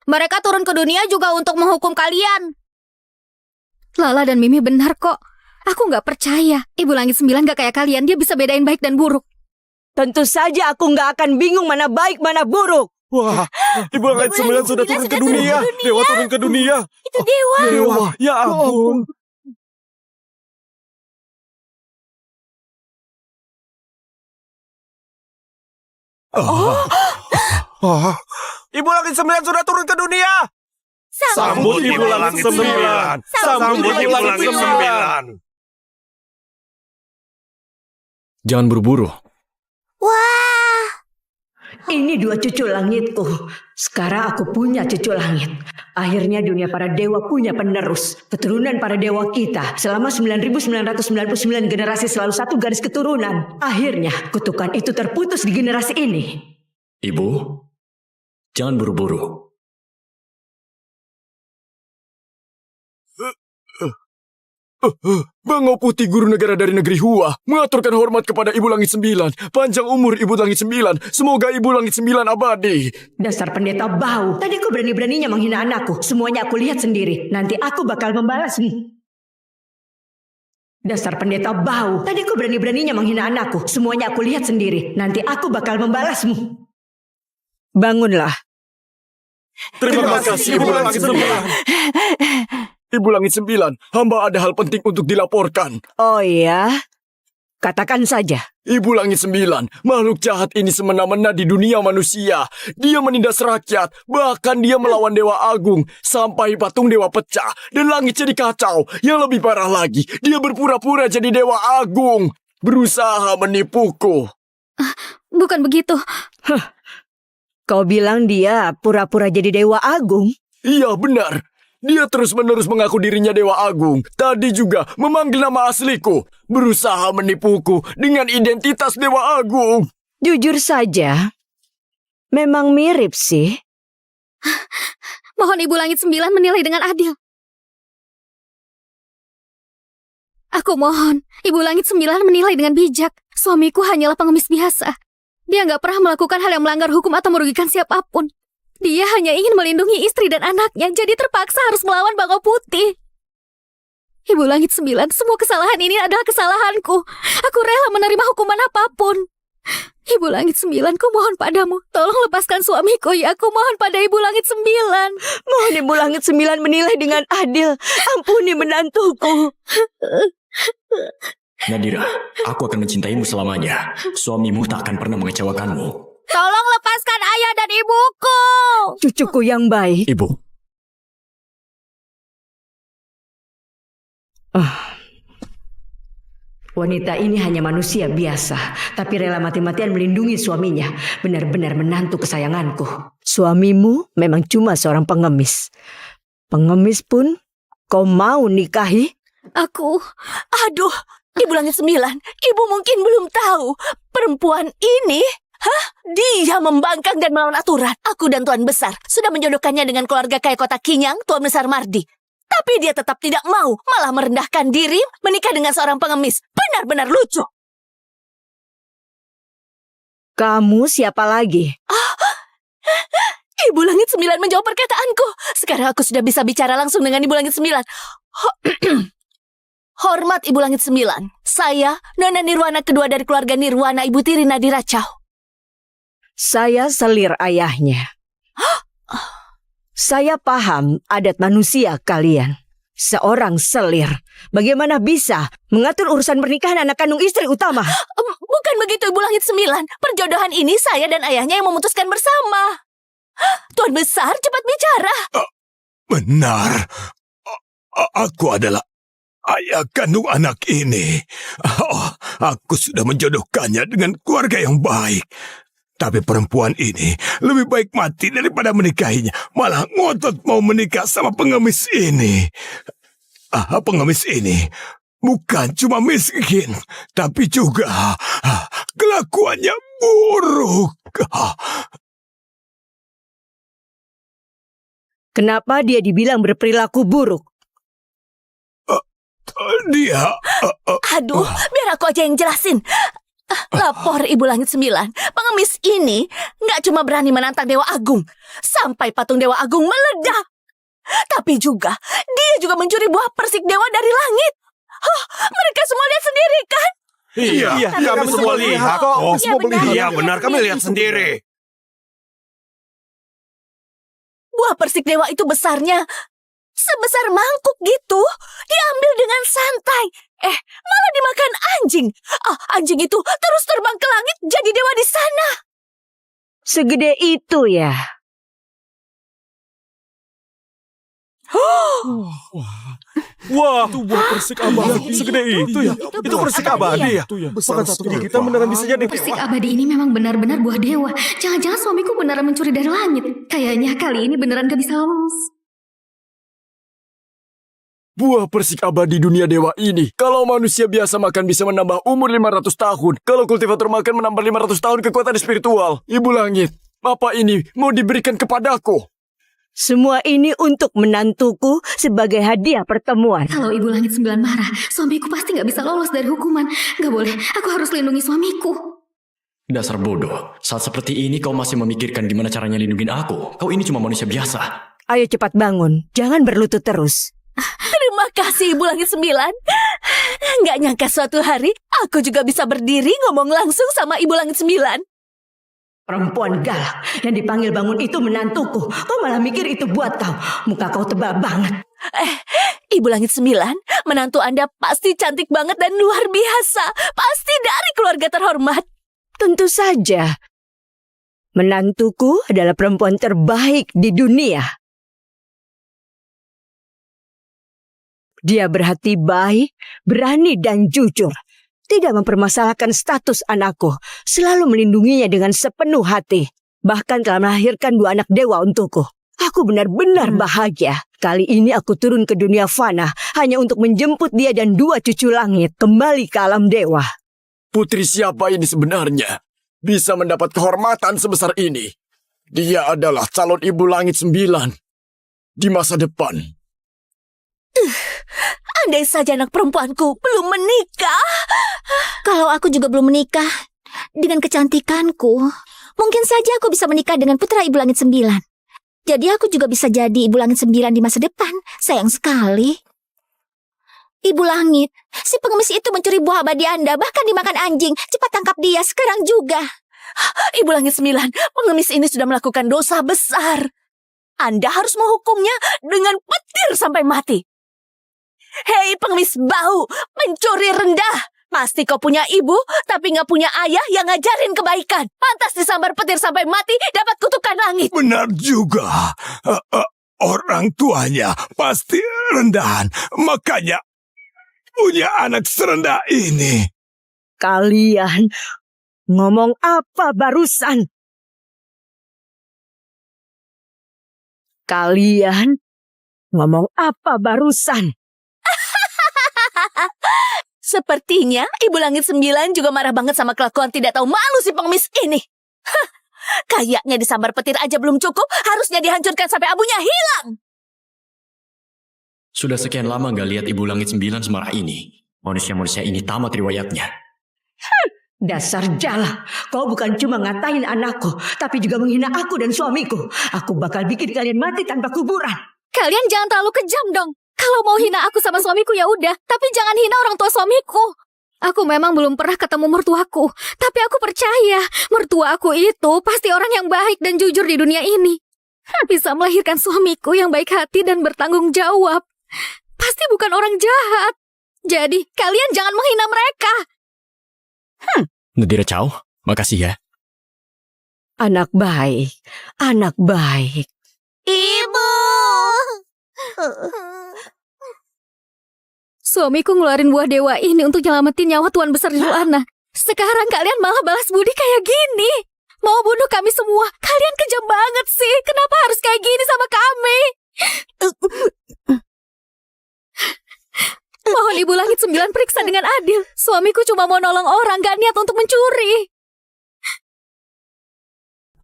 Mereka turun ke dunia juga untuk menghukum kalian. Lala dan Mimi benar kok. Aku nggak percaya. Ibu Langit 9 gak kayak kalian. Dia bisa bedain baik dan buruk. Tentu saja aku nggak akan bingung mana baik mana buruk. Wah, Ibu Langit 9 sudah turun ke dunia. Dewa turun ke dunia. Itu dewa. Dewa, ya ampun. Ibu Langit 9 sudah turun ke dunia. Sambut Ibu Langit 9. Sambut Ibu Langit 9. Jangan buru-buru. Wah, Ini 2 cucu langitku. Sekarang aku punya cucu langit. Akhirnya dunia para dewa punya penerus. Keturunan para dewa kita. Selama 9.999 generasi selalu satu garis keturunan. Akhirnya kutukan itu terputus di generasi ini. Ibu, jangan buru-buru. Bangau Putih, guru negara dari negeri Hua, mengaturkan hormat kepada Ibu Langit 9. Panjang umur Ibu Langit 9. Semoga Ibu Langit 9 abadi. Dasar pendeta bau. Tadi kau berani-beraninya menghina anakku. Semuanya aku lihat sendiri. Nanti aku bakal membalasmu. Dasar pendeta bau. Tadi kau berani-beraninya menghina anakku. Semuanya aku lihat sendiri. Nanti aku bakal membalasmu. Bangunlah. Terima kasih Ibu Langit 9. Ibu Langit 9, hamba ada hal penting untuk dilaporkan. Oh ya? Katakan saja. Ibu Langit 9, makhluk jahat ini semena-mena di dunia manusia. Dia menindas rakyat, bahkan dia melawan Dewa Agung, sampai patung dewa pecah, dan langit jadi kacau. Yang lebih parah lagi, dia berpura-pura jadi Dewa Agung, berusaha menipuku. Bukan begitu. Kau bilang dia pura-pura jadi Dewa Agung? Iya, benar. Dia terus-menerus mengaku dirinya Dewa Agung. Tadi juga memanggil nama asliku. Berusaha menipuku dengan identitas Dewa Agung. Jujur saja, memang mirip sih. Mohon Ibu Langit 9 menilai dengan adil. Aku mohon, Ibu Langit 9 menilai dengan bijak. Suamiku hanyalah pengemis biasa. Dia nggak pernah melakukan hal yang melanggar hukum atau merugikan siapapun. Dia hanya ingin melindungi istri dan anaknya, jadi terpaksa harus melawan Bangau Putih. Ibu Langit 9, semua kesalahan ini adalah kesalahanku. Aku rela menerima hukuman apapun. Ibu Langit 9, ku mohon padamu, tolong lepaskan suamiku ya. Aku mohon pada Ibu Langit 9. Mohon Ibu Langit 9 menilai dengan adil. Ampuni menantuku. Nadira, aku akan mencintaimu selamanya. Suamimu tak akan pernah mengecewakanmu. Tolong lepaskan ayah dan ibuku. Cucuku yang baik. Ibu, Wanita ini hanya manusia biasa, tapi rela mati-matian melindungi suaminya. Benar-benar menantu kesayanganku. Suamimu memang cuma seorang pengemis. Pengemis pun kau mau nikahi? Aduh, Ibu Langit 9, ibu mungkin belum tahu. Perempuan ini, dia membangkang dan melawan aturan. Aku dan Tuan Besar sudah menjodohkannya dengan keluarga kaya Kota Kinyang, Tuan Besar Mardi. Tapi dia tetap tidak mau, malah merendahkan diri menikah dengan seorang pengemis. Benar-benar lucu. Kamu siapa lagi? Ibu Langit 9 menjawab perkataanku. Sekarang aku sudah bisa bicara langsung dengan Ibu Langit 9. Hormat Ibu Langit 9. Saya, Nona Nirwana kedua dari keluarga Nirwana, Ibu Tiri Nadira Chow. Saya selir ayahnya. Saya paham adat manusia kalian. Seorang selir, bagaimana bisa mengatur urusan pernikahan anak kandung istri utama? Bukan begitu Ibu Langit 9. Perjodohan ini saya dan ayahnya yang memutuskan bersama. Tuan Besar, cepat bicara. Benar. Aku adalah ayah kandung anak ini. Aku sudah menjodohkannya dengan keluarga yang baik. Tapi perempuan ini lebih baik mati daripada menikahinya. Malah ngotot mau menikah sama pengemis ini. Pengemis ini bukan cuma miskin, tapi juga kelakuannya buruk. Kenapa dia dibilang berperilaku buruk? Dia... Aduh, biar aku aja yang jelasin. Lapor Ibu Langit 9. Pengemis ini nggak cuma berani menantang Dewa Agung, sampai patung Dewa Agung meledak. Tapi juga, dia juga mencuri buah persik dewa dari langit. Mereka semua lihat sendiri kan? Iya, kami semua lihat kok. Iya benar, kami lihat sendiri. Buah persik dewa itu besarnya sebesar mangkuk gitu. Diambil dengan santai. Malah dimakan anjing. Anjing itu terus terbang ke langit jadi dewa di sana. Segede itu ya? Wah, itu buah persik abadi segede itu ya. Itu persik abadi ya. Makan satu gigi kita beneran bisa jadi. Persik abadi ini memang benar-benar buah dewa. Jangan-jangan suamiku beneran mencuri dari langit. Kayaknya kali ini beneran gak bisa lolos. buah persik abadi dunia dewa ini. Kalau manusia biasa makan bisa menambah umur 500 tahun. Kalau kultivator makan menambah 500 tahun kekuatan spiritual. Ibu Langit, apa ini mau diberikan kepadaku? Semua ini untuk menantuku sebagai hadiah pertemuan. Kalau Ibu Langit 9 marah, suamiku pasti gak bisa lolos dari hukuman. Gak boleh, aku harus lindungi suamiku. Dasar bodoh, saat seperti ini kau masih memikirkan gimana caranya lindungin aku. Kau ini cuma manusia biasa. Ayo cepat bangun, jangan berlutut terus. Terima kasih Ibu Langit 9. Gak nyangka suatu hari aku juga bisa berdiri ngomong langsung sama Ibu Langit 9. Perempuan galak yang dipanggil bangun itu menantuku. Kau malah mikir itu buat kau. Muka kau tebal banget. Ibu Langit 9, menantu Anda pasti cantik banget dan luar biasa. Pasti dari keluarga terhormat. Tentu saja. Menantuku adalah perempuan terbaik di dunia. Dia berhati baik, berani dan jujur. Tidak mempermasalahkan status anakku. Selalu melindunginya dengan sepenuh hati. Bahkan telah melahirkan 2 anak dewa untukku. Aku benar-benar bahagia. Kali ini aku turun ke dunia fana hanya untuk menjemput dia dan 2 cucu langit kembali ke alam dewa. Putri siapa ini sebenarnya? Bisa mendapat kehormatan sebesar ini. Dia adalah calon Ibu Langit 9 di masa depan. Andai saja anak perempuanku belum menikah. Kalau aku juga belum menikah, dengan kecantikanku, mungkin saja aku bisa menikah dengan putra Ibu Langit 9. Jadi aku juga bisa jadi Ibu Langit 9 di masa depan. Sayang sekali. Ibu Langit, si pengemis itu mencuri buah abadi Anda, bahkan dimakan anjing. Cepat tangkap dia sekarang juga. Ibu Langit 9, pengemis ini sudah melakukan dosa besar. Anda harus menghukumnya dengan petir sampai mati. Hei pengemis bau, pencuri rendah. Pasti kau punya ibu, tapi nggak punya ayah yang ngajarin kebaikan. Pantas disambar petir sampai mati, dapat kutukan langit. Benar juga. Orang tuanya pasti rendahan. Makanya punya anak serendah ini. Kalian ngomong apa barusan? Kalian ngomong apa barusan? Sepertinya Ibu Langit 9 juga marah banget sama kelakuan tidak tahu malu si pengemis ini. Hah, kayaknya disambar petir aja belum cukup, harusnya dihancurkan sampai abunya hilang. Sudah sekian lama gak lihat Ibu Langit 9 semarah ini. Manusia-manusia ini tamat riwayatnya. Dasar jala, kau bukan cuma ngatain anakku, tapi juga menghina aku dan suamiku. Aku bakal bikin kalian mati tanpa kuburan. Kalian jangan terlalu kejam dong. Kalau mau hina aku sama suamiku ya udah, tapi jangan hina orang tua suamiku. Aku memang belum pernah ketemu mertuaku, tapi aku percaya mertua aku itu pasti orang yang baik dan jujur di dunia ini. Bisa melahirkan suamiku yang baik hati dan bertanggung jawab. Pasti bukan orang jahat. Jadi kalian jangan menghina mereka. Nadira Chow, makasih ya. Anak baik, anak baik. Ibu! Suamiku ngeluarin buah dewa ini untuk nyelamatin nyawa Tuan Besar Julana. Sekarang kalian malah balas budi kayak gini. Mau bunuh kami semua. Kalian kejam banget sih. Kenapa harus kayak gini sama kami? Mohon Ibu Langit 9 periksa dengan adil. Suamiku cuma mau nolong orang, gak niat untuk mencuri.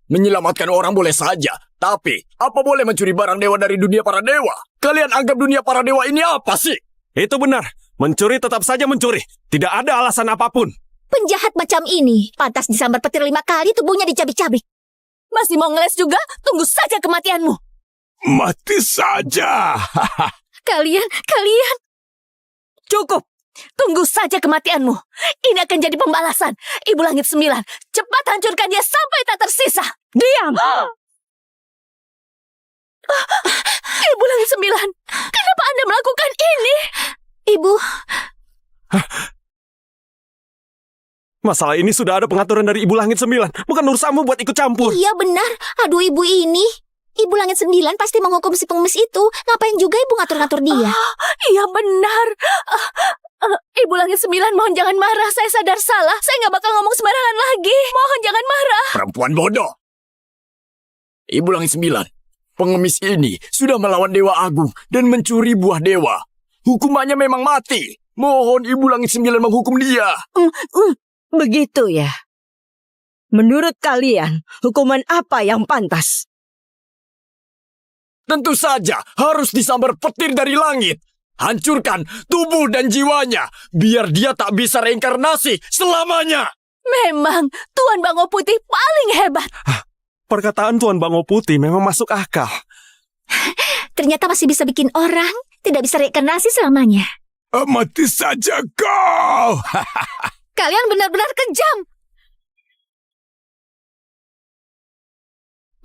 Menyelamatkan orang boleh saja, tapi apa boleh mencuri barang dewa dari dunia para dewa? Kalian anggap dunia para dewa ini apa sih? Itu benar. Mencuri tetap saja mencuri. Tidak ada alasan apapun. Penjahat macam ini pantas disambar petir 5 kali, tubuhnya dicabik-cabik. Masih mau ngeles juga? Tunggu saja kematianmu. Mati saja. Kalian. Cukup. Tunggu saja kematianmu. Ini akan jadi pembalasan. Ibu Langit 9, cepat hancurkan dia sampai tak tersisa. Diam! Ibu Langit 9, kenapa Anda melakukan ini? Ibu, Masalah ini sudah ada pengaturan dari Ibu Langit 9. Bukan urusanmu buat ikut campur. iya benar. Aduh ibu ini. Ibu Langit 9 pasti menghukum si pengemis itu. Ngapain juga ibu ngatur-ngatur dia? Iya benar. Ibu Langit 9, mohon jangan marah. Saya sadar salah. Saya nggak bakal ngomong sembarangan lagi. Mohon jangan marah. Perempuan bodoh. Ibu Langit 9, pengemis ini sudah melawan Dewa Agung dan mencuri buah dewa. Hukumannya memang mati. Mohon Ibu Langit 9 menghukum dia. Begitu ya. Menurut kalian, hukuman apa yang pantas? Tentu saja harus disambar petir dari langit. Hancurkan tubuh dan jiwanya, biar dia tak bisa reinkarnasi selamanya. Memang Tuan Bango Putih paling hebat. Perkataan Tuan Bango Putih memang masuk akal. Ternyata masih bisa bikin orang tidak bisa reinkarnasi selamanya. Mati saja kau. Kalian benar-benar kejam.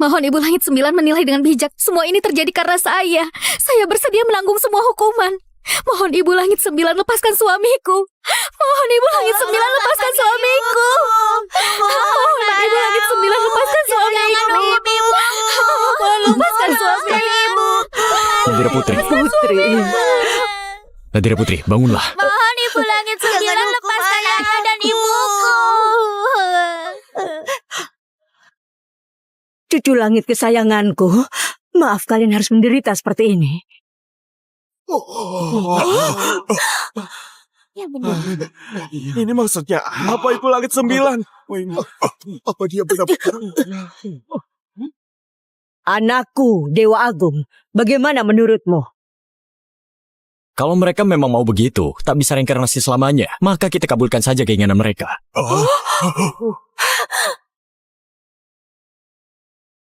Mohon Ibu Langit 9 menilai dengan bijak. Semua ini terjadi karena saya. Saya bersedia menanggung semua hukuman. Mohon Ibu Langit 9 lepaskan suamiku. Mohon Ibu Langit 9 lepaskan suamiku. Mohon Ibu Langit 9 lepaskan suamiku. Mohon lepaskan suamiku. Nadira Putri. Nadira Putri, bangunlah. Mohon Ibu Langit 9 lepaskan ayah dan ibuku. Cucu langit kesayanganku, maaf kalian harus menderita seperti ini. Ya benar. Ini maksudnya apa Ibu Langit 9? Apa dia benar-benar? Anakku, Dewa Agung, bagaimana menurutmu? Kalau mereka memang mau begitu, tak bisa reinkarnasi selamanya, maka kita kabulkan saja keinginan mereka.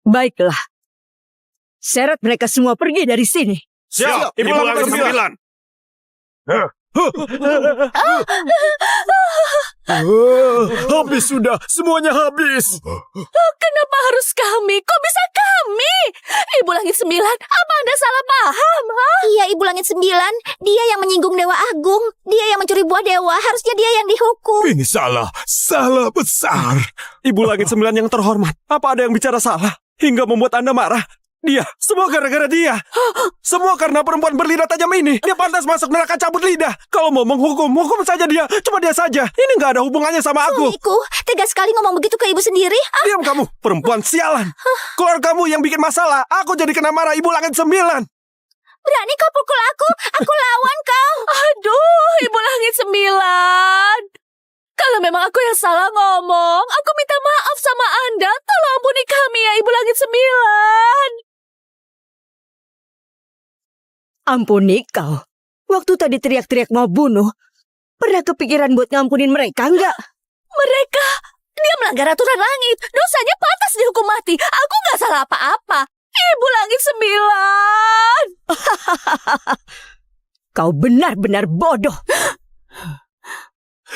Baiklah. Seret mereka semua pergi dari sini. Siap, Ibu Langit 9. Habis sudah, semuanya habis. Kenapa harus kami? Kok bisa kami? Ibu Langit 9, apa Anda salah paham? Iya, Ibu Langit 9. Dia yang menyinggung Dewa Agung. Dia yang mencuri buah dewa. Harusnya dia yang dihukum. Ini salah besar. Ibu Langit 9 yang terhormat, apa ada yang bicara salah hingga membuat Anda marah? Dia, semua gara-gara dia. Semua karena perempuan berlidah tajam ini. Dia pantas masuk neraka cabut lidah. Kalau mau hukum saja dia. Cuma dia saja. Ini nggak ada hubungannya sama aku. Suamiku, tegas sekali ngomong begitu ke ibu sendiri. Diam kamu, perempuan sialan. Keluarga kamu yang bikin masalah. Aku jadi kena marah Ibu Langit 9. Berani kau pukul aku lawan kau. Aduh, Ibu Langit 9. Kalau memang aku yang salah ngomong, aku minta maaf sama Anda. Tolong ampuni kami ya, Ibu Langit 9. Ampuni kau. Waktu tadi teriak-teriak mau bunuh, pernah kepikiran buat ngampunin mereka enggak? Mereka, dia melanggar aturan langit. Dosanya pantas dihukum mati. Aku nggak salah apa-apa. Ibu Langit 9. Kau benar-benar bodoh.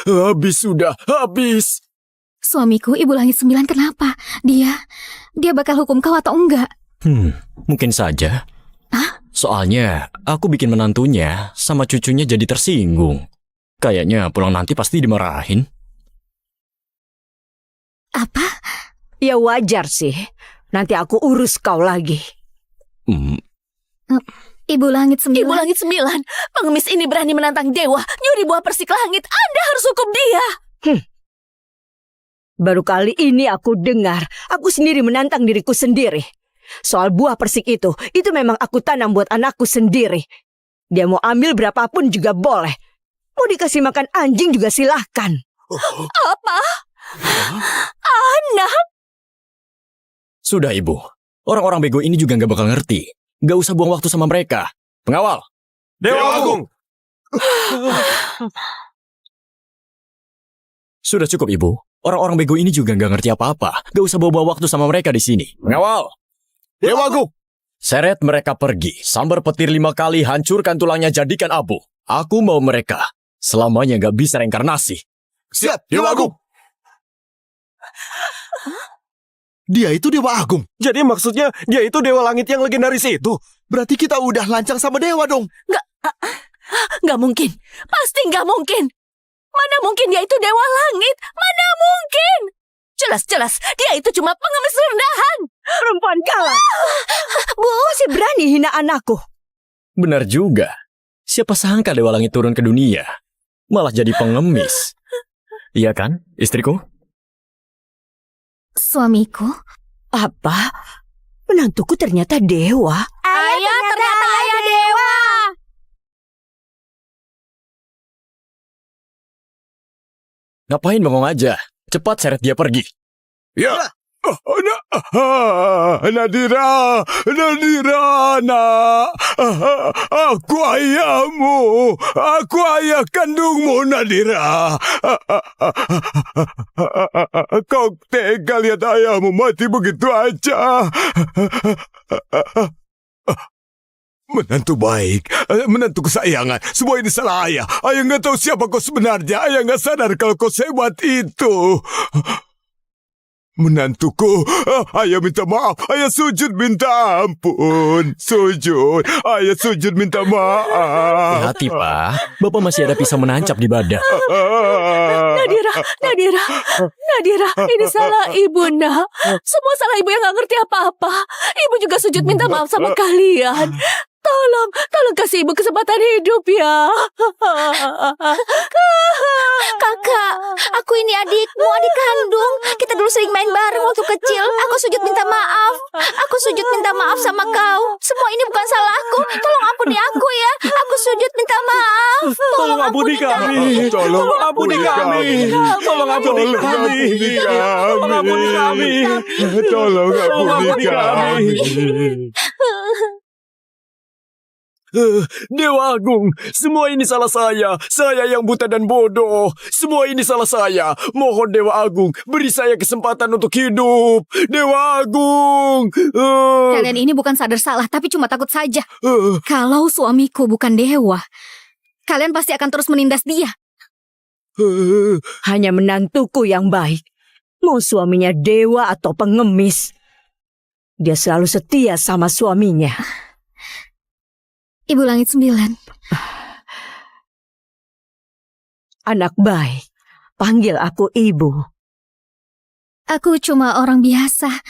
Habis sudah, habis. Suamiku, Ibu Langit 9 kenapa? Dia bakal hukum kau atau enggak? Mungkin saja. Hah? Soalnya aku bikin menantunya sama cucunya jadi tersinggung. Kayaknya pulang nanti pasti dimarahin. Apa? Ya wajar sih. Nanti aku urus kau lagi. Ibu Langit 9. Ibu Langit 9, pengemis ini berani menantang dewa, nyuri buah persik langit. Anda harus hukum dia. Baru kali ini aku dengar, aku sendiri menantang diriku sendiri. Soal buah persik itu memang aku tanam buat anakku sendiri. Dia mau ambil berapapun juga boleh. Mau dikasih makan anjing juga silahkan. Apa? Anak? Sudah ibu, orang-orang bego ini juga nggak bakal ngerti. Nggak usah buang waktu sama mereka. Pengawal, Dewa Agung. sudah cukup ibu. Orang-orang bego ini juga nggak ngerti apa-apa. Nggak usah bawa-bawa waktu sama mereka di sini. Pengawal, Dewa Agung. seret mereka pergi. Sambar petir 5 kali, hancurkan tulangnya, jadikan abu. Aku mau mereka selamanya nggak bisa reinkarnasi. Siap, Dewa Agung. Dia itu Dewa Agung. Jadi maksudnya dia itu Dewa Langit yang legendaris itu. Berarti kita udah lancang sama dewa dong. Nggak mungkin. Pasti nggak mungkin. Mana mungkin dia itu Dewa Langit? Mana mungkin? Jelas-jelas dia itu cuma pengemis rendahan. Perempuan kalah. Bu, masih berani hina anakku. Benar juga. Siapa sangka Dewa Langit turun ke dunia, malah jadi pengemis. Iya kan, istriku? Suamiku? Apa? Menantuku ternyata dewa. Ayah, ternyata ayah dewa. Ngapain bengong aja? Cepat seret dia pergi. Ya. Nadira, nak. Aku ayahmu. Aku ayah kandungmu, Nadira. Kau tega lihat ayahmu mati begitu aja. Menantu baik, menantu kesayangan. Semua ini salah ayah. Ayah nggak tahu siapa kau sebenarnya. Ayah nggak sadar kalau kau sehebat itu. Menantuku, ayah minta maaf. Ayah sujud minta ampun. Sujud, ayah sujud minta maaf. Hati-hati, Pak. Bapak masih ada pisau menancap di badan. Nadira, ini salah ibu, nak. Semua salah ibu yang gak ngerti apa-apa. Ibu juga sujud minta maaf sama kalian. Tolong kasih ibu kesempatan hidup ya. Kakak, aku ini adikmu, adik kandung. Kita dulu sering main bareng waktu kecil. Aku sujud minta maaf. Aku sujud minta maaf sama kau. Semua ini bukan salahku. Tolong ampuni aku ya. Aku sujud minta maaf. Tolong ampuni kami. Tolong ampuni kami. Tolong ampuni kami. Tolong ampuni kami. Tolong ampuni kami. Dewa Agung, semua ini salah saya. Saya yang buta dan bodoh. Semua ini salah saya. Mohon Dewa Agung, beri saya kesempatan untuk hidup. Dewa Agung. Kalian ini bukan sadar salah, tapi cuma takut saja. Kalau suamiku bukan dewa, kalian pasti akan terus menindas dia. Hanya menantuku yang baik. Mau suaminya dewa atau pengemis, dia selalu setia sama suaminya. Ibu Langit 9. Anak baik, panggil aku ibu. Aku cuma orang biasa.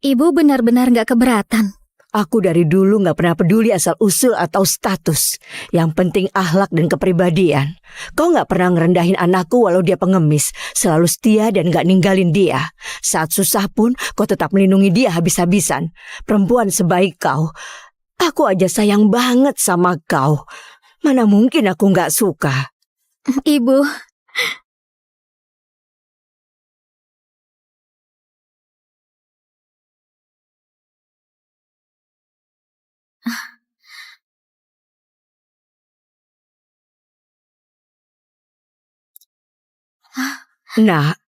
Ibu benar-benar gak keberatan. Aku dari dulu gak pernah peduli asal-usul atau status. Yang penting akhlak dan kepribadian. Kau gak pernah ngerendahin anakku walau dia pengemis. Selalu setia dan gak ninggalin dia. Saat susah pun kau tetap melindungi dia habis-habisan. Perempuan sebaik kau, aku aja sayang banget sama kau. Mana mungkin aku gak suka. Ibu, Nak,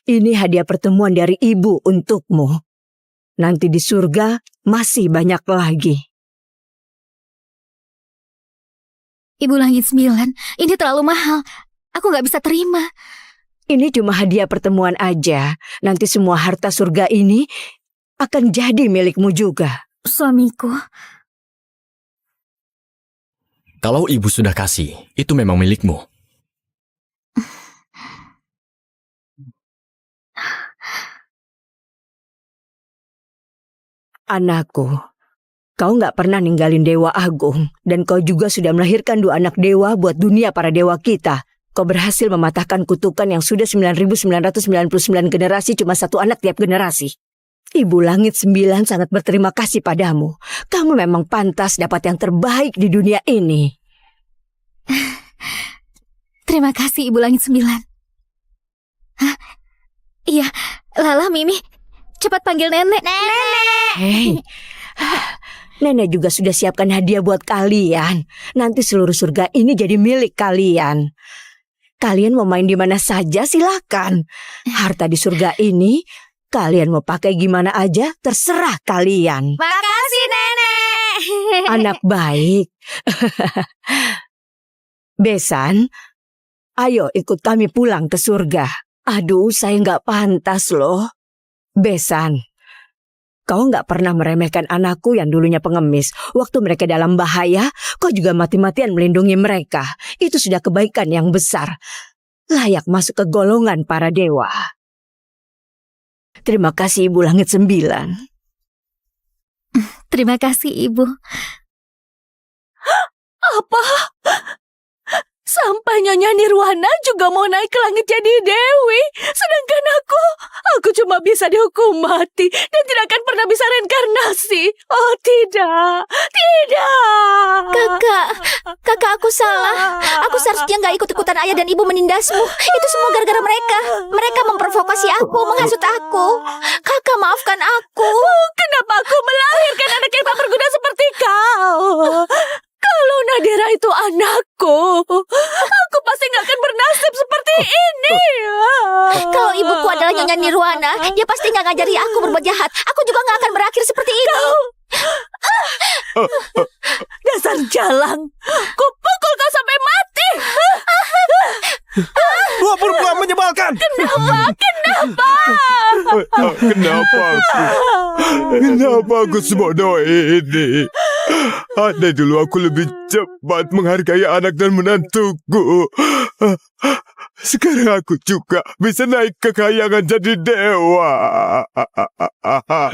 ini hadiah pertemuan dari ibu untukmu. Nanti di surga masih banyak lagi. Ibu Langit 9, ini terlalu mahal. Aku gak bisa terima. Ini cuma hadiah pertemuan aja. Nanti semua harta surga ini akan jadi milikmu juga. Suamiku, Kalau ibu sudah kasih, itu memang milikmu. Anakku, kau gak pernah ninggalin Dewa Agung. Dan kau juga sudah melahirkan 2 anak dewa buat dunia para dewa kita. Kau berhasil mematahkan kutukan yang sudah 9.999 generasi cuma 1 anak tiap generasi. Ibu Langit 9 sangat berterima kasih padamu. Kamu memang pantas dapat yang terbaik di dunia ini. terima kasih Ibu Langit 9. Hah? Iya, Lala, Mimi, cepat panggil nenek. Hei, nenek juga sudah siapkan hadiah buat kalian. Nanti seluruh surga ini jadi milik kalian. Kalian mau main di mana saja silakan. Harta di surga ini kalian mau pakai gimana aja terserah kalian. Makasih nenek. Anak baik. Besan, ayo ikut kami pulang ke surga. Aduh, saya nggak pantas loh. Besan, kau nggak pernah meremehkan anakku yang dulunya pengemis. Waktu mereka dalam bahaya, kau juga mati-matian melindungi mereka. Itu sudah kebaikan yang besar. Layak masuk ke golongan para dewa. Terima kasih Ibu Langit 9. Terima kasih Ibu. Apa? Sampai Nyonya Nirwana juga mau naik ke langit jadi dewi. Sedangkan aku cuma bisa dihukum mati dan tidak akan pernah bisa reinkarnasi. Oh tidak, tidak. Kakak aku salah. Aku seharusnya gak ikut-ikutan ayah dan ibu menindasmu. Itu semua gara-gara mereka. Mereka memprovokasi aku, menghasut aku. Kakak maafkan aku. Kenapa aku melahirkan anak yang tak berguna seperti kau? Kalau Nadira itu anakku, aku pasti gak akan bernasib seperti ini. Kalau ibuku adalah Nyonya Nirwana, dia pasti gak ngajari aku berbuat jahat. Aku juga gak akan berakhir seperti ini. Dasar jalang, kupukul kau sampai mati. Wah, perempuan menyebalkan. Kenapa aku sebodoh ini? Andai dulu aku lebih cepat menghargai anak dan menantuku. Sekarang aku juga bisa naik ke kayangan jadi dewa.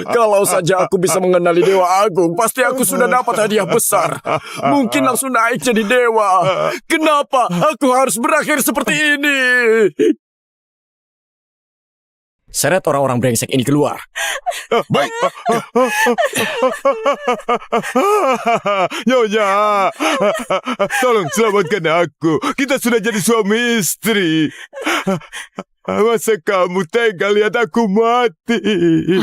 Kalau saja aku bisa mengenali Dewa Agung, pasti aku sudah dapat hadiah besar. Mungkin langsung naik jadi dewa. Kenapa aku harus berakhir seperti ini? Seret orang-orang brengsek ini keluar. Baik. Nyonya, tolong selamatkan aku. Kita sudah jadi suami istri. Masa kamu tega lihat aku mati?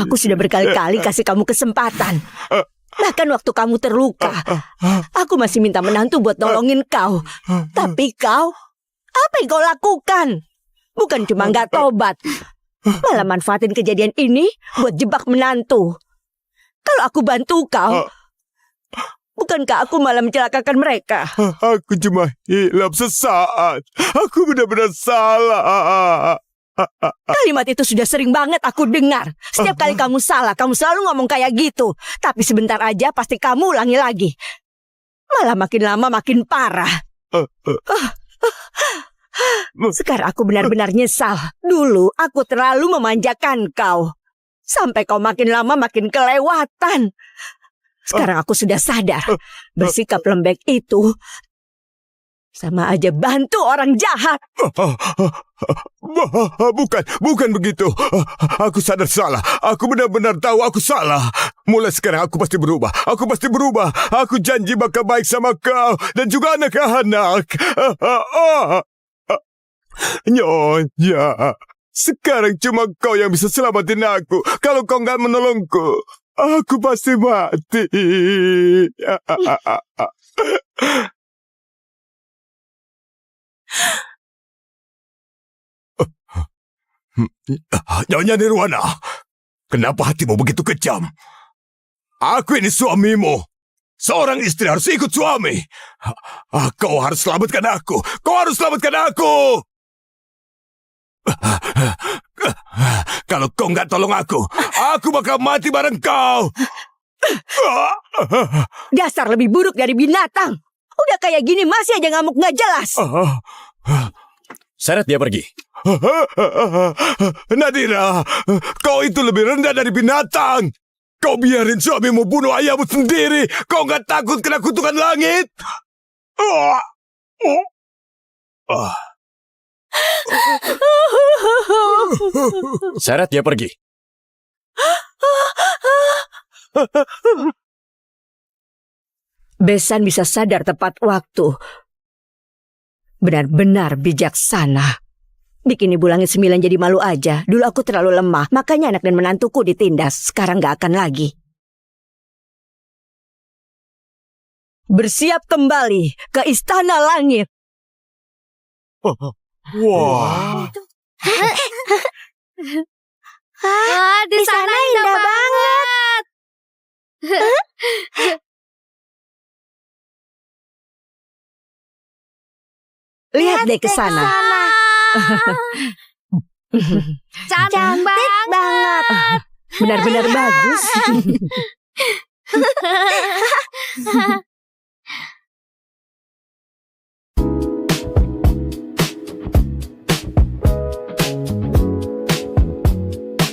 Aku sudah berkali-kali kasih kamu kesempatan. Bahkan waktu kamu terluka, aku masih minta menantu buat nolongin kau. Tapi kau, apa yang kau lakukan? Bukan cuma nggak tobat, malah manfaatin kejadian ini buat jebak menantu. Kalau aku bantu kau, bukan Bukankah aku malah mencelakakan mereka? Aku cuma hilap sesaat. Aku benar-benar salah. Kalimat itu sudah sering banget aku dengar. Setiap kali kamu salah, kamu selalu ngomong kayak gitu. Tapi sebentar aja pasti kamu ulangi lagi. Malah makin lama makin parah. Sekarang aku benar-benar nyesal. Dulu aku terlalu memanjakan kau. Sampai kau makin lama makin kelewatan. Sekarang aku sudah sadar. Bersikap lembek itu sama aja bantu orang jahat. Bukan begitu. Aku sadar salah. Aku benar-benar tahu aku salah. Mulai sekarang aku pasti berubah. Aku janji bakal baik sama kau dan juga anak-anak. Nyonya, sekarang cuma kau yang bisa selamatin aku. Kalau kau nggak menolongku, aku pasti mati. Nyonya Nirwana, kenapa hatimu begitu kejam? Aku ini suamimu. Seorang istri harus ikut suami. Kau harus selamatkan aku. Kalau kau nggak tolong aku bakal mati bareng kau. Dasar lebih buruk dari binatang. Udah kayak gini masih aja ngamuk nggak jelas. Seret dia pergi. Nadira, kau itu lebih rendah dari binatang. Kau biarin suamimu bunuh ayahmu sendiri. Kau nggak takut kena kutukan langit? Seret dia pergi. Besan bisa sadar tepat waktu. Benar-benar bijaksana. Bikin Ibu Langit 9 jadi malu aja. Dulu aku terlalu lemah, makanya anak dan menantuku ditindas. Sekarang gak akan lagi. Bersiap kembali ke Istana Langit. Wah. Di sana indah banget. Lihat deh ke sana. Cantik banget. Benar-benar bagus.